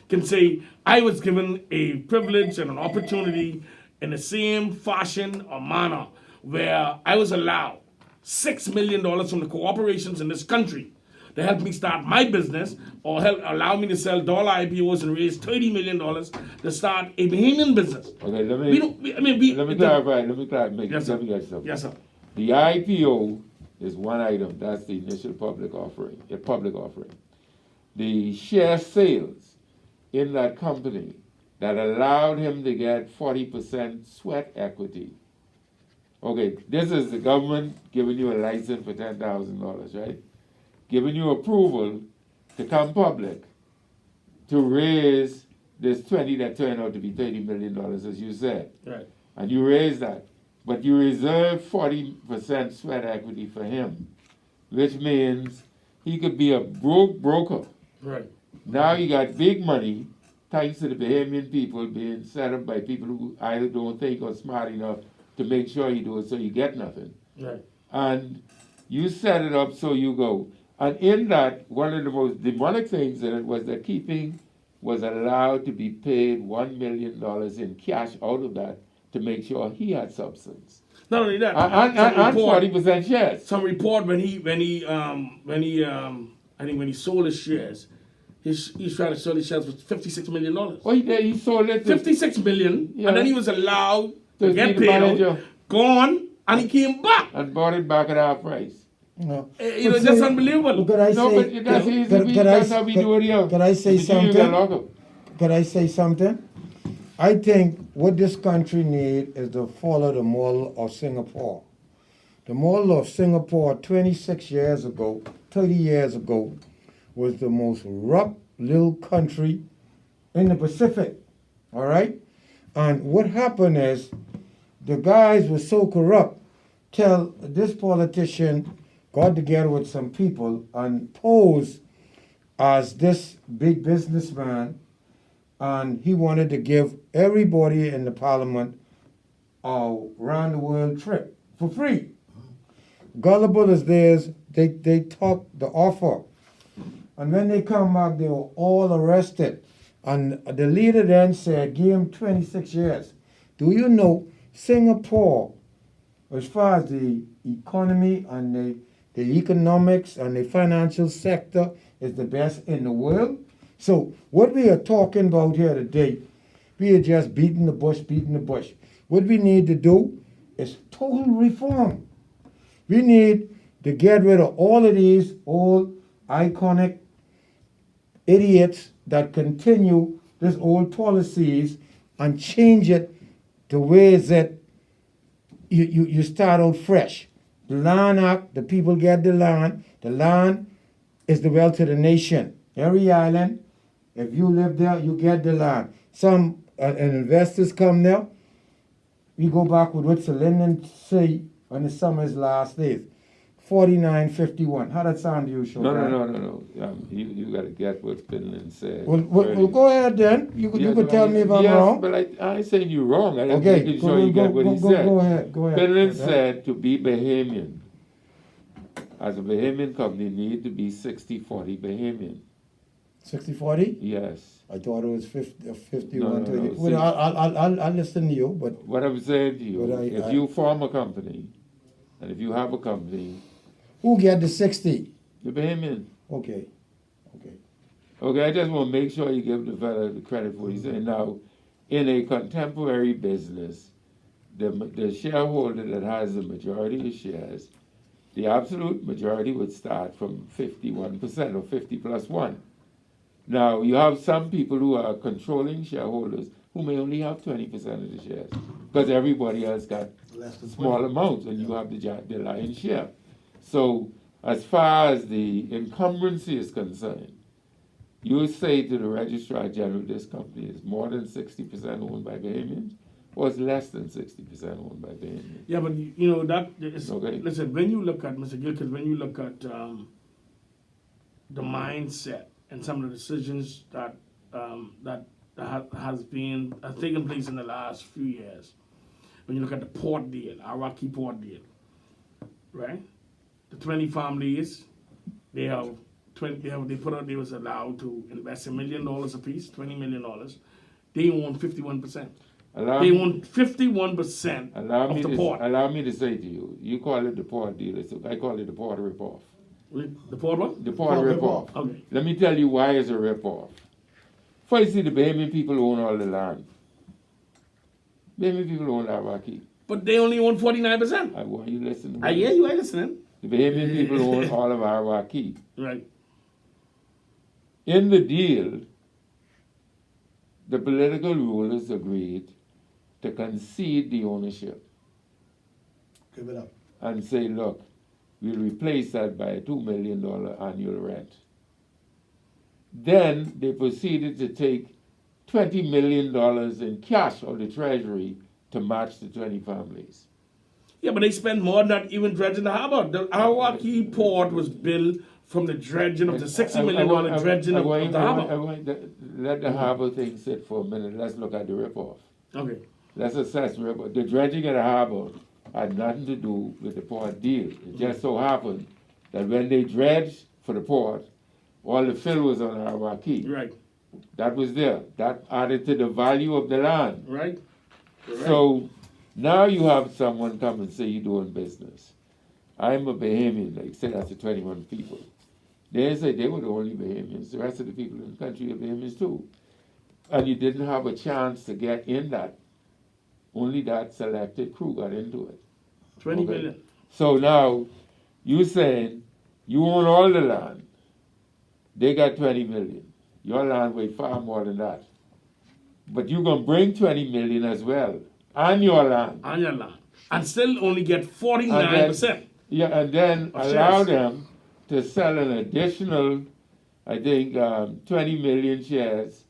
can say, I was given a privilege and an opportunity in the same fashion or manner where I was allowed $6 million from the corporations in this country to help me start my business or help allow me to sell dollar IPOs and raise $30 million to start a Bahamian business. Okay, let We me, don't, we, I mean, we, let me the- clarify, let me clarify, Yes, sir. let me get something. Yes, sir. The IPO is one item, that's the initial public offering, a public offering. The share sales in that company that allowed him to get 40% sweat equity. Okay, this is the government giving you a license for $10,000, right? Giving you approval to come public to raise this 20 that turned out to be $30 million, as you said. Right. And you raise that. But you reserve 40% sweat equity for him, which means he could be a broker. Right. Now you got big money, thanks to the Bahamian people being set up by people who either don't think or smart enough to make sure you do it so you get nothing. Right. And you set it up so you go. And in that, one of the most demonic things in it was that Keeping was allowed to be paid $1 million in cash out of that to make sure he had substance. Not only that, And 40% shares. some report when he I think when he sold his shares, he's trying to sell his shares for $56 million. Well, he sold it to, $56 million, Yeah. and then he was allowed to To get be the paid out, manager. gone, and he came back. and bought it back at half price. No. You know, that's unbelievable. Could I No, say, but that's easy. could I- That's how we do it here. could I say If you do, you get something? locked up. Could I say something? I think what this country needs is to follow the model of Singapore. The model of Singapore 26 years ago, 30 years ago, was the most rough little country in the Pacific. All right? And what happened is the guys were so corrupt till this politician got together with some people and posed as this big businessman, and he wanted to give everybody in the parliament a round the world trip for free. Gullible as theirs, they took the offer. And when they come back, they were all arrested. And the leader then said, give him 26 years. Do you know Singapore, as far as the economy and the economics and the financial sector, is the best in the world? So what we are talking about here today, we are just beating the bush. What we need to do is total reform. We need to get rid of all of these old iconic idiots that continue this old policies and change it to ways that you start out fresh. The Land Act, the people get the land. The land is the wealth of the nation. Every island, if you live there, you get the land. Some investors come there. We go back with what Linden say on the summer's last days. 49.51. How that sound to you, Sean? No. You got to get what Finland said. Well, go ahead then. You could tell me if I'm wrong. But I ain't saying you're wrong. I'm Okay, making sure you get what he said. Go ahead. Finland said to be Bahamian, as a Bahamian company, need to be 60-40 Bahamian. 60-40? Yes. I thought it was 51 No, 20. see- Well, I'll listen to you, but What I'm saying to you, But if you form a company, and if you have a company, who get the 60? the Bahamian. Okay. Okay, I just want to make sure you give the fellow the credit for what he's saying. Now, in a contemporary business, the shareholder that has the majority of shares, the absolute majority would start from 51% or 50 plus 1. Now, you have some people who are controlling shareholders who may only have 20% of the shares because everybody else got Less than small 20. amounts and you have the lion's share. So, as far as the incumbency is concerned, you say to the Registrar General, this company is more than 60% owned by Bahamians, or it's less than 60% owned by Bahamians. Yeah, but you know that is, Okay. listen, when you look at Mr. Gilcud, when you look at the mindset and some of the decisions that has taken place in the last few years, when you look at the port deal, Iraqi port deal, right? The 20 families, they have they put out they was allowed to invest $1 million apiece, $20 million. They own 51%. They own 51% of the port. Allow me to say to you, you call it the port deal. I call it the port ripoff. The port what? The port ripoff. Okay. Let me tell you why it's a ripoff. First, see, the Bahamian people own all the land. Bahamian people own Iraqi. But they only own 49%. I want you to listen. I hear you, I listening. The Bahamian people own all of Iraqi. Right. In the deal, the political rulers agreed to concede the ownership Give it up. and say, look, we'll replace that by a $2 million annual rent. Then they proceeded to take $20 million in cash out of the treasury to match the 20 families. Yeah, but they spend more than that even dredging the harbor. The Iraqi port was built from the dredging of the $60 million dredging of the harbor. Let the harbor thing sit for a minute. Let's look at the ripoff. Okay. Let's assess ripoff. The dredging of the harbor had nothing to do with the port deal. It just so happened that when they dredged for the port, all the fill was on Iraqi. Right. That was there. That added to the value of the land. Right. So now you have someone come and say you're doing business. I'm a Bahamian, like say that's the 21 people. They say they were the only Bahamians. The rest of the people in the country are Bahamians too. And you didn't have a chance to get in that. Only that selected crew got into it. 20 million. So now you saying you own all the land. They got 20 million. Your land weighed far more than that. But you're going to bring 20 million as well on your land. On your land. And still only get 49%. Yeah, and then Of allow shares. them to sell an additional, I think, 20 million shares.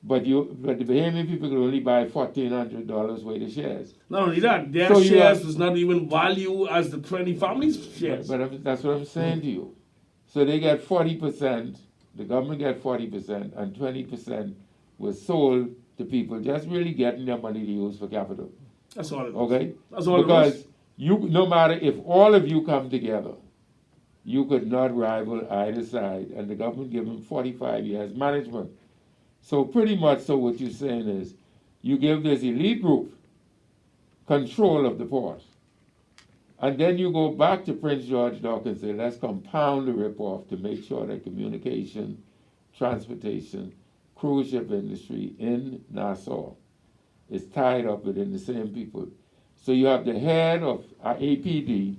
But the Bahamian people could only buy $1,400 worth of shares. Not only that, their So you shares have- was not even value as the 20 families' shares. That's what I'm saying to you. So they get 40%, the government get 40%, and 20% was sold to people just really getting their money to use for capital. That's all it was. Okay? That's all it Because was. no matter if all of you come together, you could not rival either side, and the government give them 45 years management. So pretty much so what you're saying is you give this elite group control of the port. And then you go back to Prince George Dock and say, let's compound the ripoff to make sure that communication, transportation, cruise ship industry in Nassau is tied up within the same people. So you have the head of APD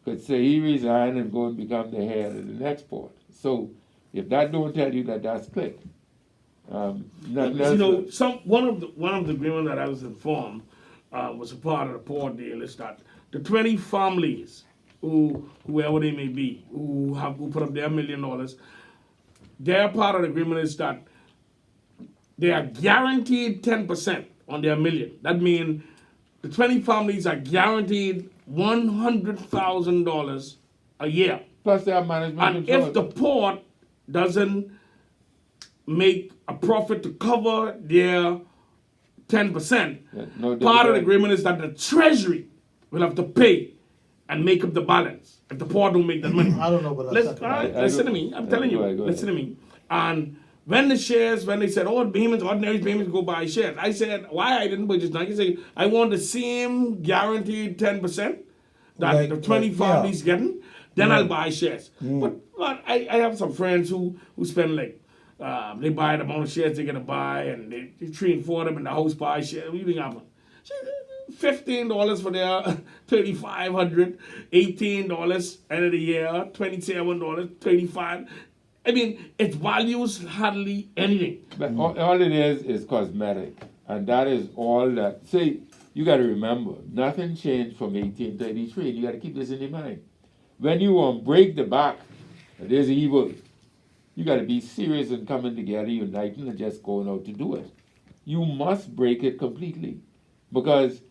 could say he resign and go and become the head of the next port. So if that don't tell you that that's click. One of the agreement that I was informed was a part of the port deal is that the 20 families whoever they may be, who put up their $1 million, their part of the agreement is that they are guaranteed 10% on their million. That means the 20 families are guaranteed $100,000 a year. Plus they have management And control. if the port doesn't make a profit to cover their 10%, part of the agreement is that the treasury will have to pay and make up the balance if the port don't make that money. I don't know about that. Listen to me. I'm telling you. Listen to me. And when they said, oh, ordinary Bahamians go buy shares, I said, why I didn't purchase now? You say, I want the same guaranteed 10% that the 20 families getting, then I'll buy shares. But I have some friends who spend they buy the amount of shares they're going to buy, and they 3 and 4 of them in the house buy shares. What do you think happen? $15 for their $3,500, $18 end of the year, $27, $35. I mean, it values hardly anything. But all it is cosmetic. And that is all that. See, you got to remember, nothing changed from 1833. You got to keep this in your mind. When you break the back, there's evil. You got to be serious and coming together, uniting, and just going out to do it. You must break it completely. Because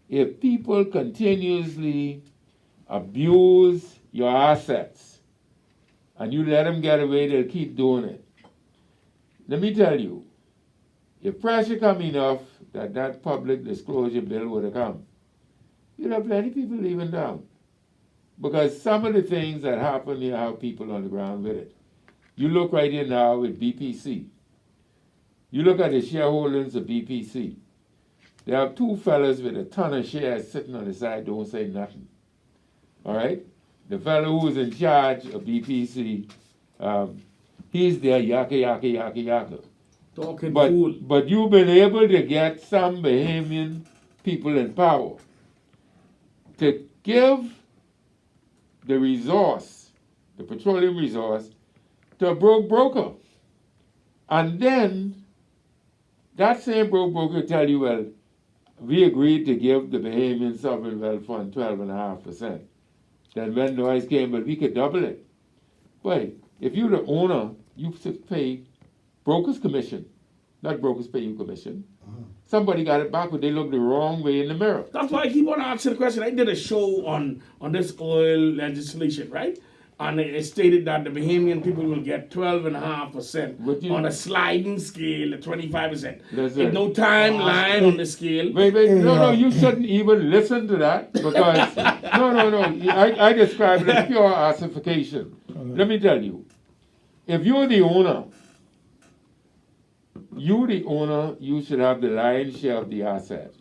if people continuously abuse your assets and you let them get away, they'll keep doing it. Let me tell you, if pressure come enough that public disclosure bill would have come, you'd have plenty of people leaving town. Because some of the things that happen, you have people on the ground with it. You look right here now at BPC. You look at the shareholders of BPC. There are two fellas with a ton of shares sitting on the side, don't say nothing. All right? The fellow who's in charge of BPC, he's there yaka. Talking fool. But you've been able to get some Bahamian people in power to give the resource, the petroleum resource, to a broke broker. And then that same broke broker tell you, well, we agreed to give the Bahamian Sovereign Wealth Fund 12.5%. Then when noise came, but we could double it. But if you're the owner, you pay broker's commission. Not brokers pay you commission. Somebody got it backward. They looked the wrong way in the mirror. That's why I keep on asking the question. I did a show on this oil legislation, right? And it stated that the Bahamian people will get 12.5% on a sliding scale of 25%. There's no timeline on the scale. Wait, no, you shouldn't even listen to that because no. I describe it as pure ossification. Let me tell you, if you're the owner, you should have the lion's share of the asset.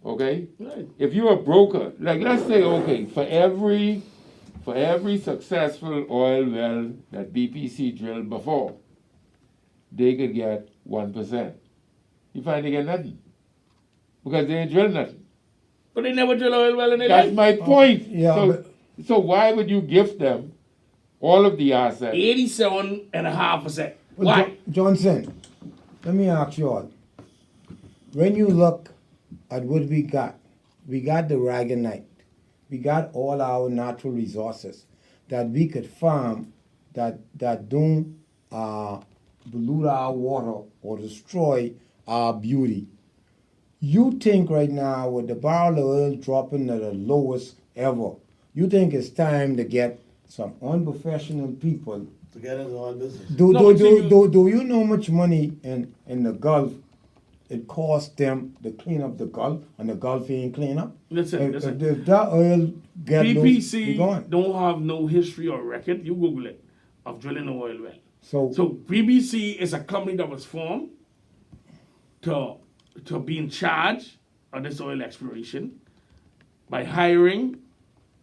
Okay? Right. If you're a broker, like let's say, okay, for every successful oil well that BPC drilled before, they could get 1%. You find they get nothing. Because they ain't drilled nothing. But they never drill oil well in their That's life. my point. Yeah, So why would you gift them all of the assets? 87.5%. Why? Johnson, let me ask you all. When you look at what we got the Ragonite. We got all our natural resources that we could farm that don't pollute our water or destroy our beauty. You think right now with the barrel of oil dropping at the lowest ever, you think it's time to get some unprofessional people To get into our business. do you know how much money in the Gulf it costs them to clean up the Gulf and the Gulf ain't clean up? Listen. If that oil get loose, we BBC gone. don't have no history or record, you Google it, of drilling an oil well. So BBC is a company that was formed to be in charge of this oil exploration by hiring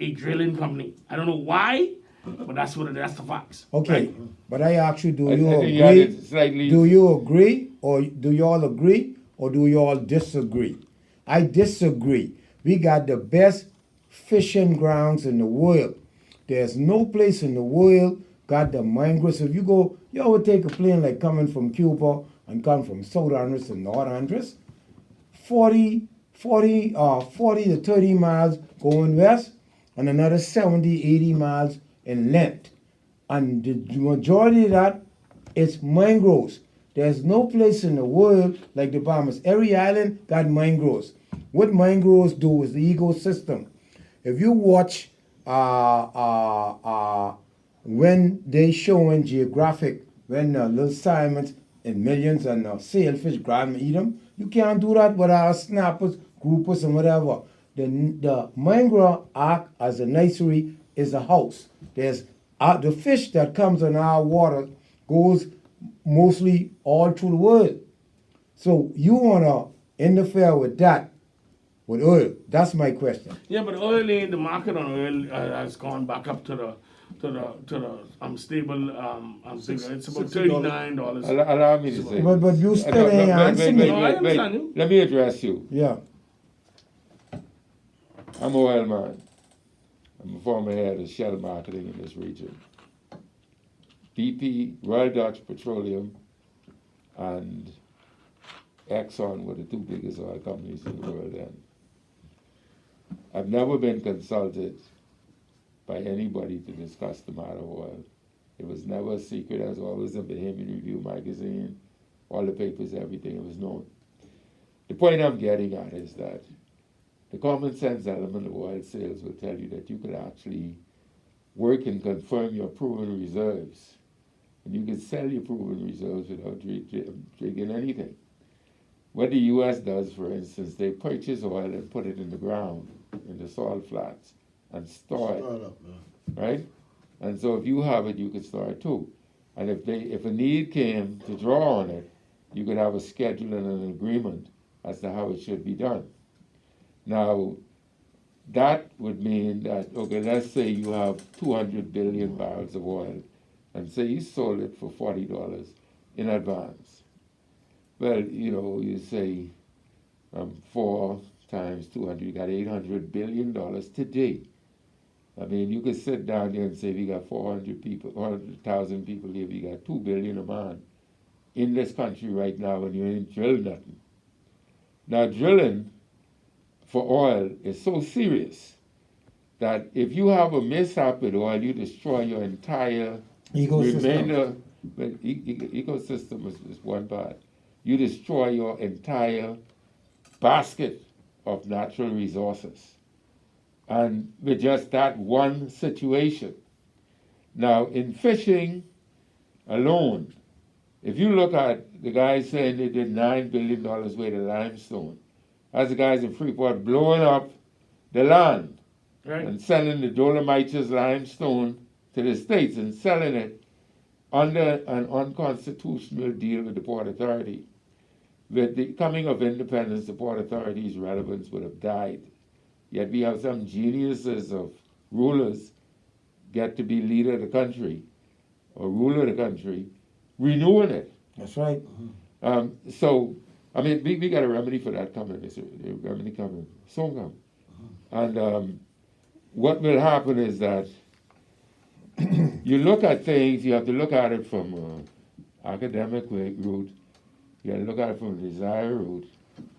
a drilling company. I don't know why, but that's the facts. okay, Right? but I ask you, do I you think you had agree? it slightly. Do you agree, or do you all agree, or do you all disagree? I disagree. We got the best fishing grounds in the world. There's no place in the world got the mangroves. If you ever take a plane like coming from Cuba and come from South Andres to North Andres, 40 to 30 miles going west, and another 70, 80 miles in length. And the majority of that is mangroves. There's no place in the world like the Bahamas. Every island got mangroves. What mangroves do is the ecosystem. If you watch when they showing geographic, when little salmons and millions and sailfish grab and eat them, you can't do that with our snappers, groupers, and whatever. The mangrove act as a nursery is a house. There's the fish that comes in our water goes mostly all through the world. So you wanna interfere with that, with oil? That's my question. Yeah, but oil ain't the market on oil has gone back up to the stable figure. It's about $39. Allow me to say. But you still ain't answering me. No, I understand you. Let me address you. Yeah. I'm an oil man. I'm a former head of Shell marketing in this region. BP, Royal Dutch Petroleum, and Exxon were the two biggest oil companies in the world then. I've never been consulted by anybody to discuss the matter of oil. It was never a secret. It was always in Bahamian Review magazine, all the papers, everything. It was known. The point I'm getting at is that the common sense element of oil sales will tell you that you could actually work and confirm your proven reserves. And you can sell your proven reserves without drinking anything. What the U.S. does, for instance, they purchase oil and put it in the ground, in the salt flats, and store it, right? And so if you have it, you can store it too. And if a need came to draw on it, you could have a schedule and an agreement as to how it should be done. Now, that would mean that, okay, let's say you have 200 billion barrels of oil, and say you sold it for $40 in advance. Well, you say 4 times 200, you got $800 billion today. I mean, you could sit down there and say, we got 400,000 people here, we got 2 billion a man in this country right now, and you ain't drilled nothing. Now, drilling for oil is so serious that if you have a mishap with oil, you destroy your entire remainder. But ecosystem is one part. You destroy your entire basket of natural resources. And with just that one situation. Now, in fishing alone, if you look at the guys saying they did $9 billion worth of limestone, that's the guys in Freeport blowing up the land and selling the Dolomites limestone to the States and selling it under an unconstitutional deal with the Port Authority. With the coming of independence, the Port Authority's relevance would have died. Yet we have some geniuses of rulers get to be leader of the country or ruler of the country, renewing it. That's right. So, I mean, we got a remedy for that coming. It's a remedy coming. Soon come. And what will happen is that you look at things, you have to look at it from an academic route, you got to look at it from a desire route,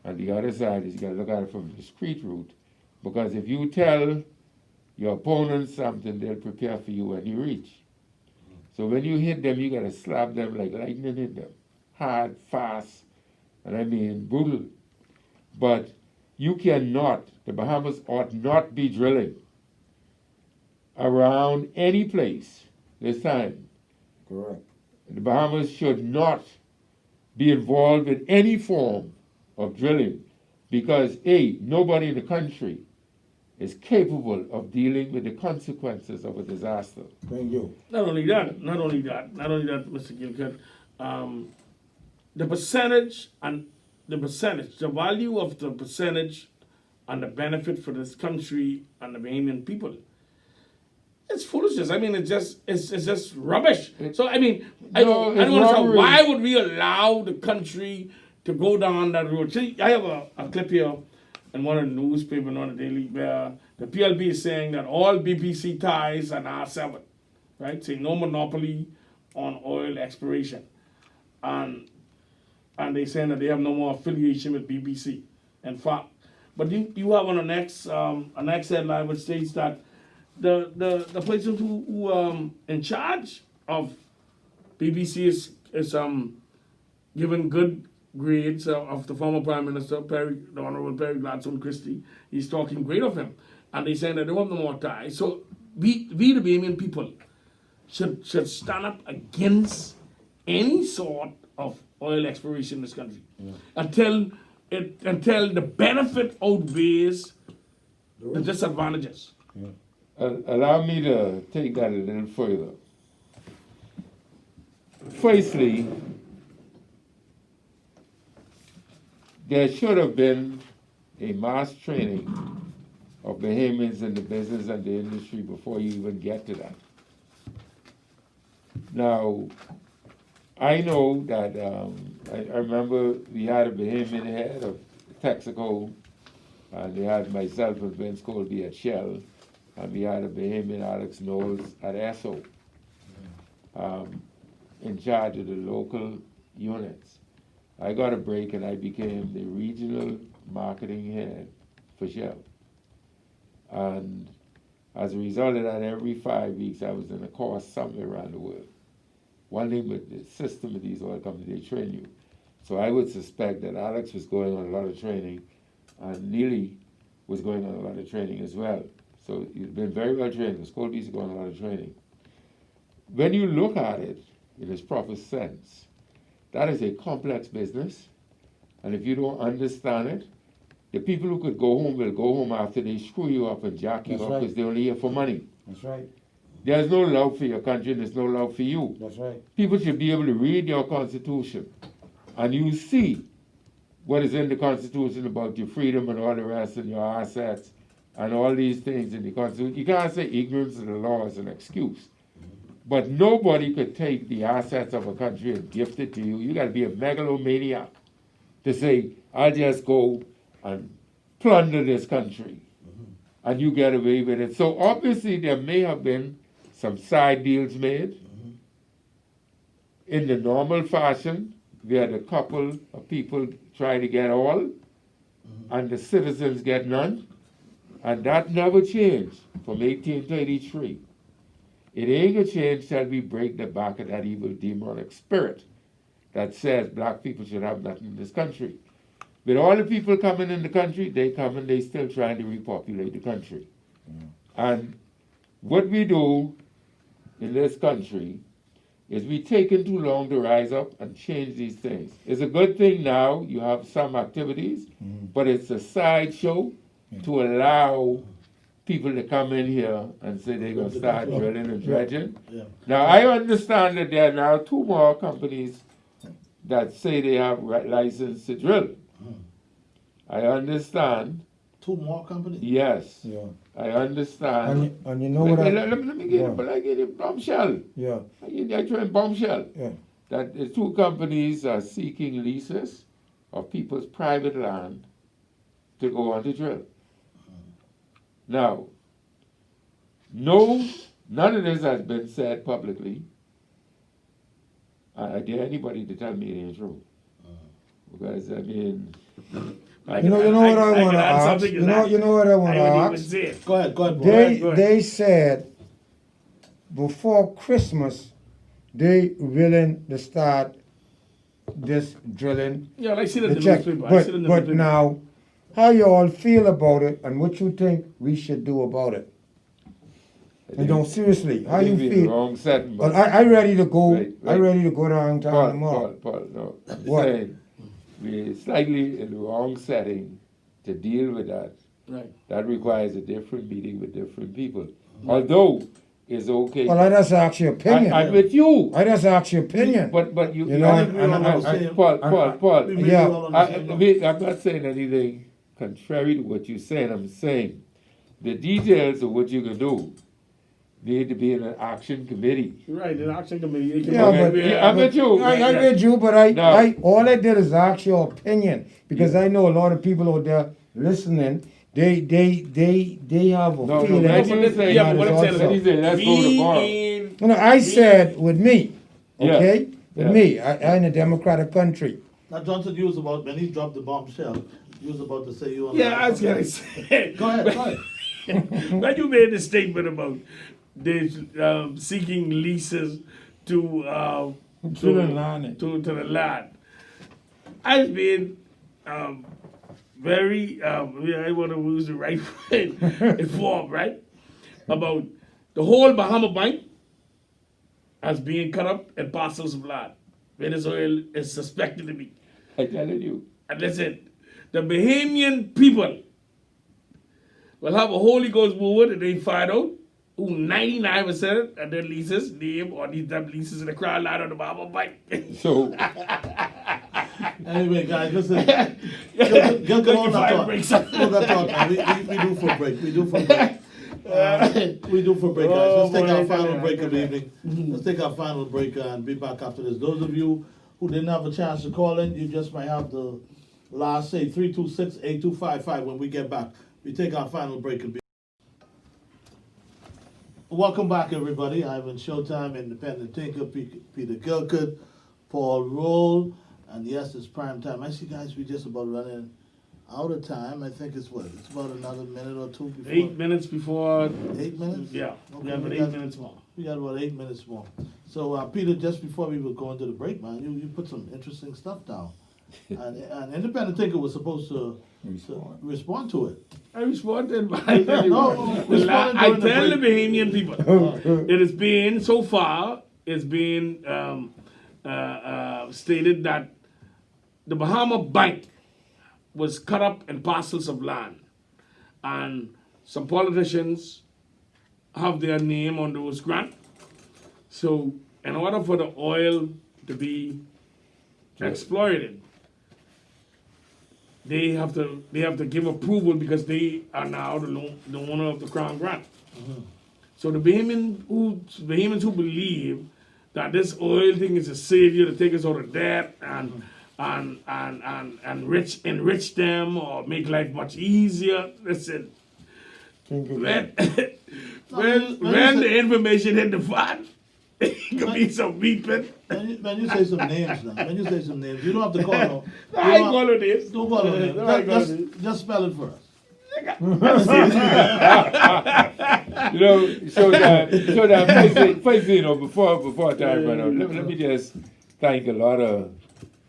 and the other side is you got to look at it from a discrete route. Because if you tell your opponent something, they'll prepare for you when you reach. So when you hit them, you got to slap them like lightning hit them. Hard, fast, and I mean brutal. But you cannot, the Bahamas ought not be drilling around any place this time. Correct. The Bahamas should not be involved in any form of drilling because nobody in the country is capable of dealing with the consequences of a disaster. Thank you. Not only that, Mr. Gilcud, the percentage, the value of the percentage and the benefit for this country and the Bahamian people. It's foolishness. I mean, it's just rubbish. So I mean, I don't understand why would we allow the country to go down that road. See, I have a clip here in one of the newspapers, one of the daily, where the PLB is saying that all BBC ties are now severed, right? Saying no monopoly on oil exploration, and they saying that they have no more affiliation with BBC. In fact, but you have on the next headline which states that the person who in charge of BBC is given good grades of the former Prime Minister, the Honorable Perry Gladstone Christie. He's talking great of him. And they're saying that they want no more ties. So we the Bahamian people, should stand up against any sort of oil exploration in this country until the benefit outweighs the disadvantages. Allow me to take that a little further. Firstly, there should have been a mass training of Bahamians in the business and the industry before you even get to that. Now, I know that I remember we had a Bahamian head of Texaco, and they had myself and Vince Colby at Shell, and we had a Bahamian Alex Knowles at Esso, in charge of the local units. I got a break and I became the regional marketing head for Shell. And as a result of that, every 5 weeks I was in a course somewhere around the world. One thing with the system of these oil companies, they train you. So I would suspect that Alex was going on a lot of training, and Neely was going on a lot of training as well. So you've been very well trained, because Colby's going on a lot of training. When you look at it in its proper sense, that is a complex business, and if you don't understand it, the people who could go home will go home after they screw you up and jack you up because they're only here for money. That's right. there's no love for your country and there's no love for you. That's right. People should be able to read your Constitution and you see what is in the Constitution about your freedom and all the rest and your assets and all these things in the Constitution. You can't say ignorance of the law is an excuse. But nobody could take the assets of a country and gift it to you. You got to be a megalomaniac to say, I'll just go and plunder this country. And you get away with it. So obviously there may have been some side deals made in the normal fashion where the couple of people try to get all and the citizens get none. And that never changed from 1833. It ain't gonna change till we break the back of that evil demonic spirit that says black people should have nothing in this country. With all the people coming in the country, they come and they still trying to repopulate the country. And what we do in this country is we taking too long to rise up and change these things. It's a good thing now, you have some activities, but it's a sideshow to allow people to come in here and say they're going to start drilling and dredging. Yeah. Now, I understand that there are now 2 more companies that say they have license to drill. I understand. 2 more companies? Yes. Yeah. I understand. And you know what let me get it, but I get it bombshell. Yeah. I get a bombshell. Yeah. That the 2 companies are seeking leases of people's private land to go on to drill. Now, none of this has been said publicly. I dare anybody to tell me it ain't true. Because, I mean... You know what I want to ask? You know what I want to ask? Go ahead, bro. They said before Christmas they willing to start this drilling. Yeah, I see that in the the check. newspaper. But now, how you all feel about it and what you think we should do about it? And don't seriously, how you feel? Wrong setting, But I ready to go. Right. I ready to go downtown tomorrow. Paul, no. I'm What? saying we're slightly in the wrong setting to deal with that. Right. That requires a different meeting with different people. Although it's okay. Well, I just ask your opinion. I'm with you. I just ask your opinion. But you know, Paul. Yeah. I'm not saying anything contrary to what you're saying. I'm saying the details of what you can do need to be in an action committee. Right, an action committee. Yeah, I'm with you. I with you, but all I did is ask your opinion because I know a lot of people out there listening. They have a feeling. Let's go tomorrow. I said with me, okay, Yeah. with me. I in a democratic country. Now, Johnson, you was about, when he dropped the bombshell, you was about to say you want Yeah, I was going to say. Go ahead. When you made the statement about they seeking leases to the land. to the land, I've been very I want to use the right word, informed, right, about the whole Bahama Bank as being cut up in parcels of land. Venezuela is suspected to be. I'm telling you. And listen, the Bahamian people will have a Holy Ghost movement and they find out who 99% of their leases name or these damn leases in the crowd line on the Bahama Bank. So Anyway, guys, listen. Get on that breaks talk. We do for break. We do for break, guys. Let's take our final break of the evening. Let's take our final break and be back after this. Those of you who didn't have a chance to call in, you just might have the last say 326-8255 when we get back. We take our final break and be. Welcome back, everybody. I'm in Showtime, Independent Thinker, Peter Gilcud, Paul Roll, and yes, it's prime time. I see, guys, we just about running out of time. I think it's what? It's about another minute or two before. 8 minutes before. 8 minutes? Yeah, Okay, we have 8 minutes more. We got about 8 minutes more. So, Peter, just before we were going to the break, man, you put some interesting stuff down. and Independent Thinker was supposed to respond to it. I responded by responded I during the tell the break. Bahamian people it has been so far. It's been stated that the Bahama Bank was cut up in parcels of land, and some politicians have their name on those grants. So in order for the oil to be exploited, they have to give approval because they are now the owner of the Crown Grant. So the Bahamians who believe that this oil thing is a savior to take us out of debt and enrich them or make life much easier. Listen, when the information hit the fan, it could be some weeping. When you say some names now, you don't have to call no. I ain't calling this. Don't call no names. Just spell it for us. You know, so that first, you know, before time run out, let me just thank a lot of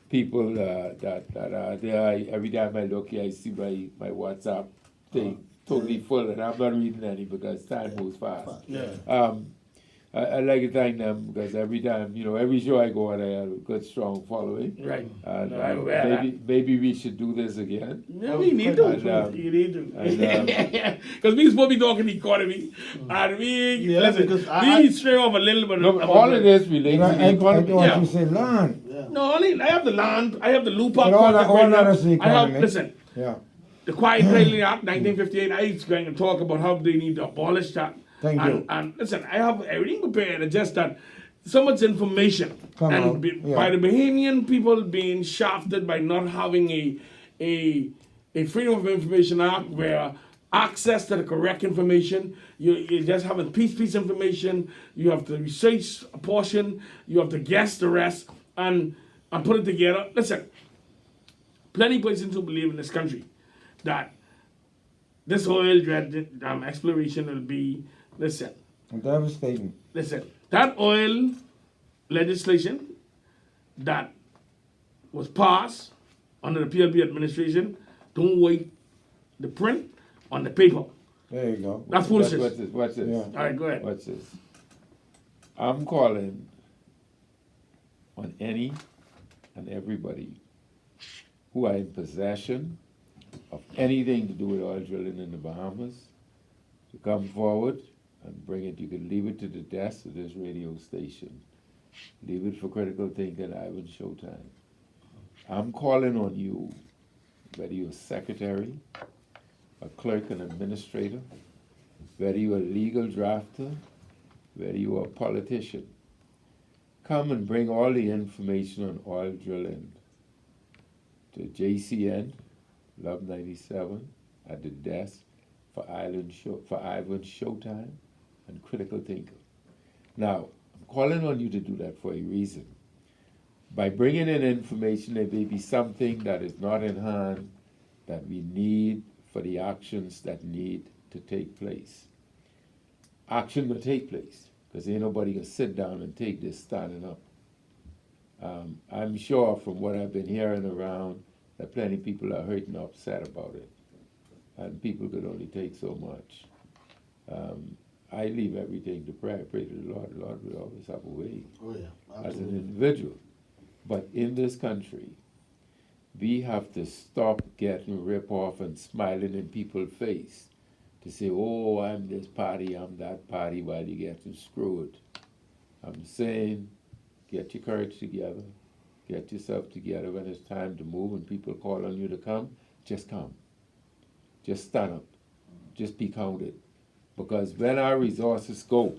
people that are there. Every time I look here, I see my WhatsApp thing totally full, and I'm not reading any because time moves fast. Yeah. I like to thank them because every time, you know, every show I go on, I have a good, strong following. Right. And maybe we should do this again. Yeah, we need to. You need to. Because we supposed to be talking economy, and we we stray off a little bit. No, all of this relates to the economy. I thought you said land. Yeah. No, only I have the land, I have the loophole. But all that is the I have, economy. listen, Yeah. the Quiet Title Act, 1958, I was going to talk about how they need to abolish that. Thank you. And listen, I have everything prepared, it's just that so much information. Come and out, by the Bahamian people being shafted by not having a Freedom of Information Act where access to the correct information, you just having piece information, you have to research a portion, you have to guess the rest, and put it together. Listen, plenty of persons who believe in this country that this oil exploration will be, listen, Devastating. listen, that oil legislation that was passed under the PLP administration, don't wait the print on the paper. There you go. That's foolishness. Watch this. Yeah. All right, go ahead. Watch this. I'm calling on any and everybody who are in possession of anything to do with oil drilling in the Bahamas to come forward and bring it. You can leave it to the desk of this radio station. Leave it for Critical Thinking, Ivan Showtime. I'm calling on you, whether you're a secretary, a clerk, an administrator, whether you're a legal drafter, whether you're a politician. Come and bring all the information on oil drilling to JCN, Love 97, at the desk for Ivan Showtime and Critical Thinker. Now, I'm calling on you to do that for a reason. By bringing in information, there may be something that is not in hand that we need for the actions that need to take place. Action will take place, because ain't nobody gonna sit down and take this standing up. I'm sure from what I've been hearing around that plenty of people are hurt and upset about it. And people could only take so much. I leave everything to pray. I pray to the Lord. The Lord will always have a way Oh yeah. as an Absolutely. individual. But in this country, we have to stop getting rip off and smiling in people's face to say, oh, I'm this party, I'm that party, while you're getting screwed. I'm saying, get your courage together, get yourself together when it's time to move and people call on you to come, just come. Just stand up. Just be counted. Because when our resources go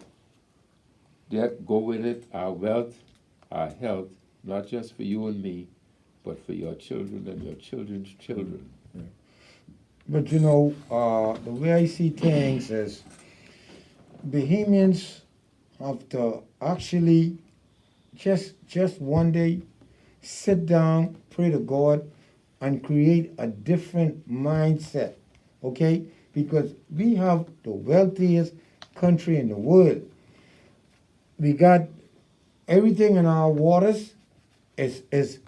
with it, our wealth, our health, not just for you and me, but for your children and your children's children. But you know, the way I see things is Bahamians have to actually just one day sit down, pray to God, and create a different mindset, okay? Because we have the wealthiest country in the world. We got everything in our waters is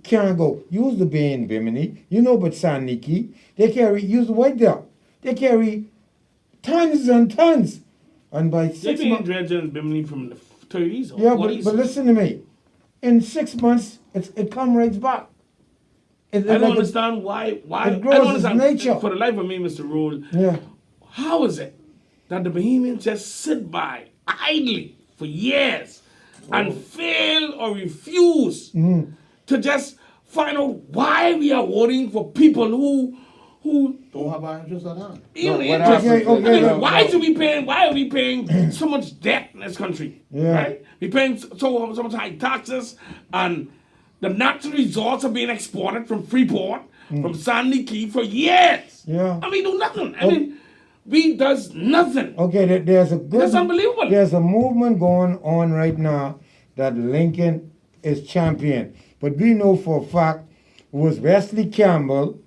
can't go. Use the Bay in Bimini. You know but San Niki. They use the White Duck. They carry tons and tons. And by They've 6 been months, dredging in Bimini from the 30s or yeah, 40s. but listen to me. In 6 months, it come right back. I don't understand why. it I grows don't its understand nature. for the life of me, Mr. Rule. Yeah. How is it that the Bahamians just sit by idly for years and fail or refuse to just find out why we are voting for people who Don't have our interest at heart. even what interest. happens- Okay, I mean, no, why no. should we paying? Why are we paying so much debt in this country? Yeah. Right? We paying so much high taxes, and the natural resources are being exported from Freeport, from Sandy Key for years. Yeah. And we do nothing. I mean, we does nothing. Okay, there's a good. That's unbelievable. There's a movement going on right now that Lincoln is champion, but we know for a fact it was Wesley Campbell,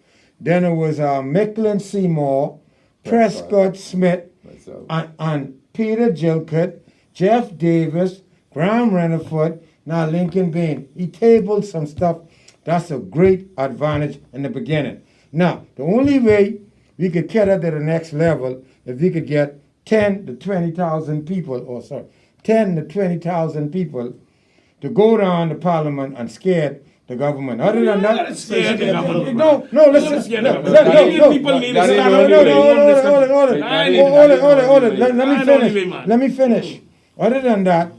then it was Micklin Seymour, Prescott Smith, Myself. and Peter Gilcud, Jeff Davis, Graham Renniford, now Lincoln Bain. He tabled some stuff. That's a great advantage in the beginning. Now, the only way we could get it to the next level if we could get 10 to 20,000 people, 10 to 20,000 people to go down to Parliament and scare the government. Other than You're that, not scared the government. no, You're listen. not scared No, the no, government. no, Indian no. people need to That stand ain't up the and only say, way. "We want this country." Hold it. Let me I don't finish. even, man. Let me finish. Other than that,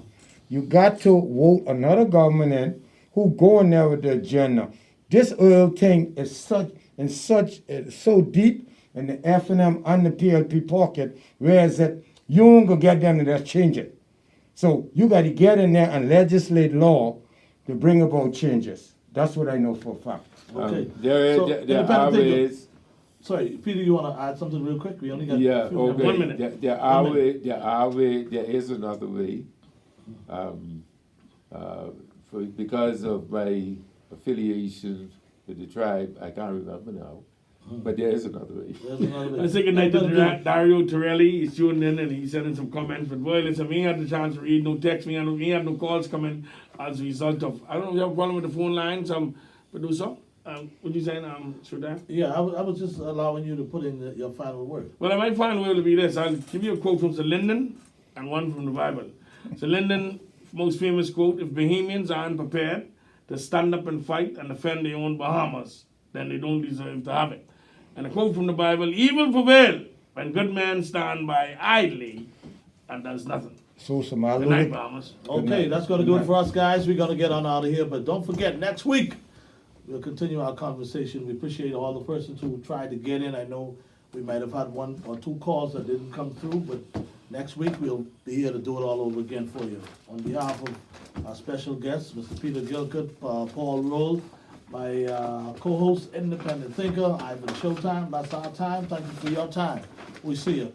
you got to vote another government in who go in there with the agenda. This oil thing is so deep in the F&M and the PLP pocket, whereas that you ain't gonna get them to just change it. So you got to get in there and legislate law to bring about changes. That's what I know for a fact. Okay. There So, are independent thinker. ways. Sorry, Peter, you want to add something real quick? We only got Yeah, a few okay. 1 minute. There are way. There is another way. Because of my affiliation with the tribe, I can't remember now. But there is another way. There's another way. I say good night to Independent Dario Torelli. He's tuned in and he's sending some comments. But boy, listen, we ain't had the chance to read no text. We ain't had no calls coming as a result of. I don't know if you have a problem with the phone lines, producer. What you saying, Shudan? Yeah, I was just allowing you to put in your final word. Well, my final word will be this. I'll give you a quote from Sir Lyndon and one from the Bible. Sir Lyndon, most famous quote: "If Bahamians are unprepared to stand up and fight and defend their own Bahamas, then they don't deserve to have it." And a quote from the Bible: "Evil prevail when good men stand by idly and does nothing." So Good night, Somali. Bahamas. Okay, that's going to do it for us, guys. We're going to get on out of here. But don't forget, next week, we'll continue our conversation. We appreciate all the persons who tried to get in. I know we might have had 1 or 2 calls that didn't come through, but next week we'll be here to do it all over again for you. On behalf of our special guests, Mr. Peter Gilcud, Paul Roll, my co-host, independent thinker, Ivan Showtime. That's our time. Thank you for your time. We see you.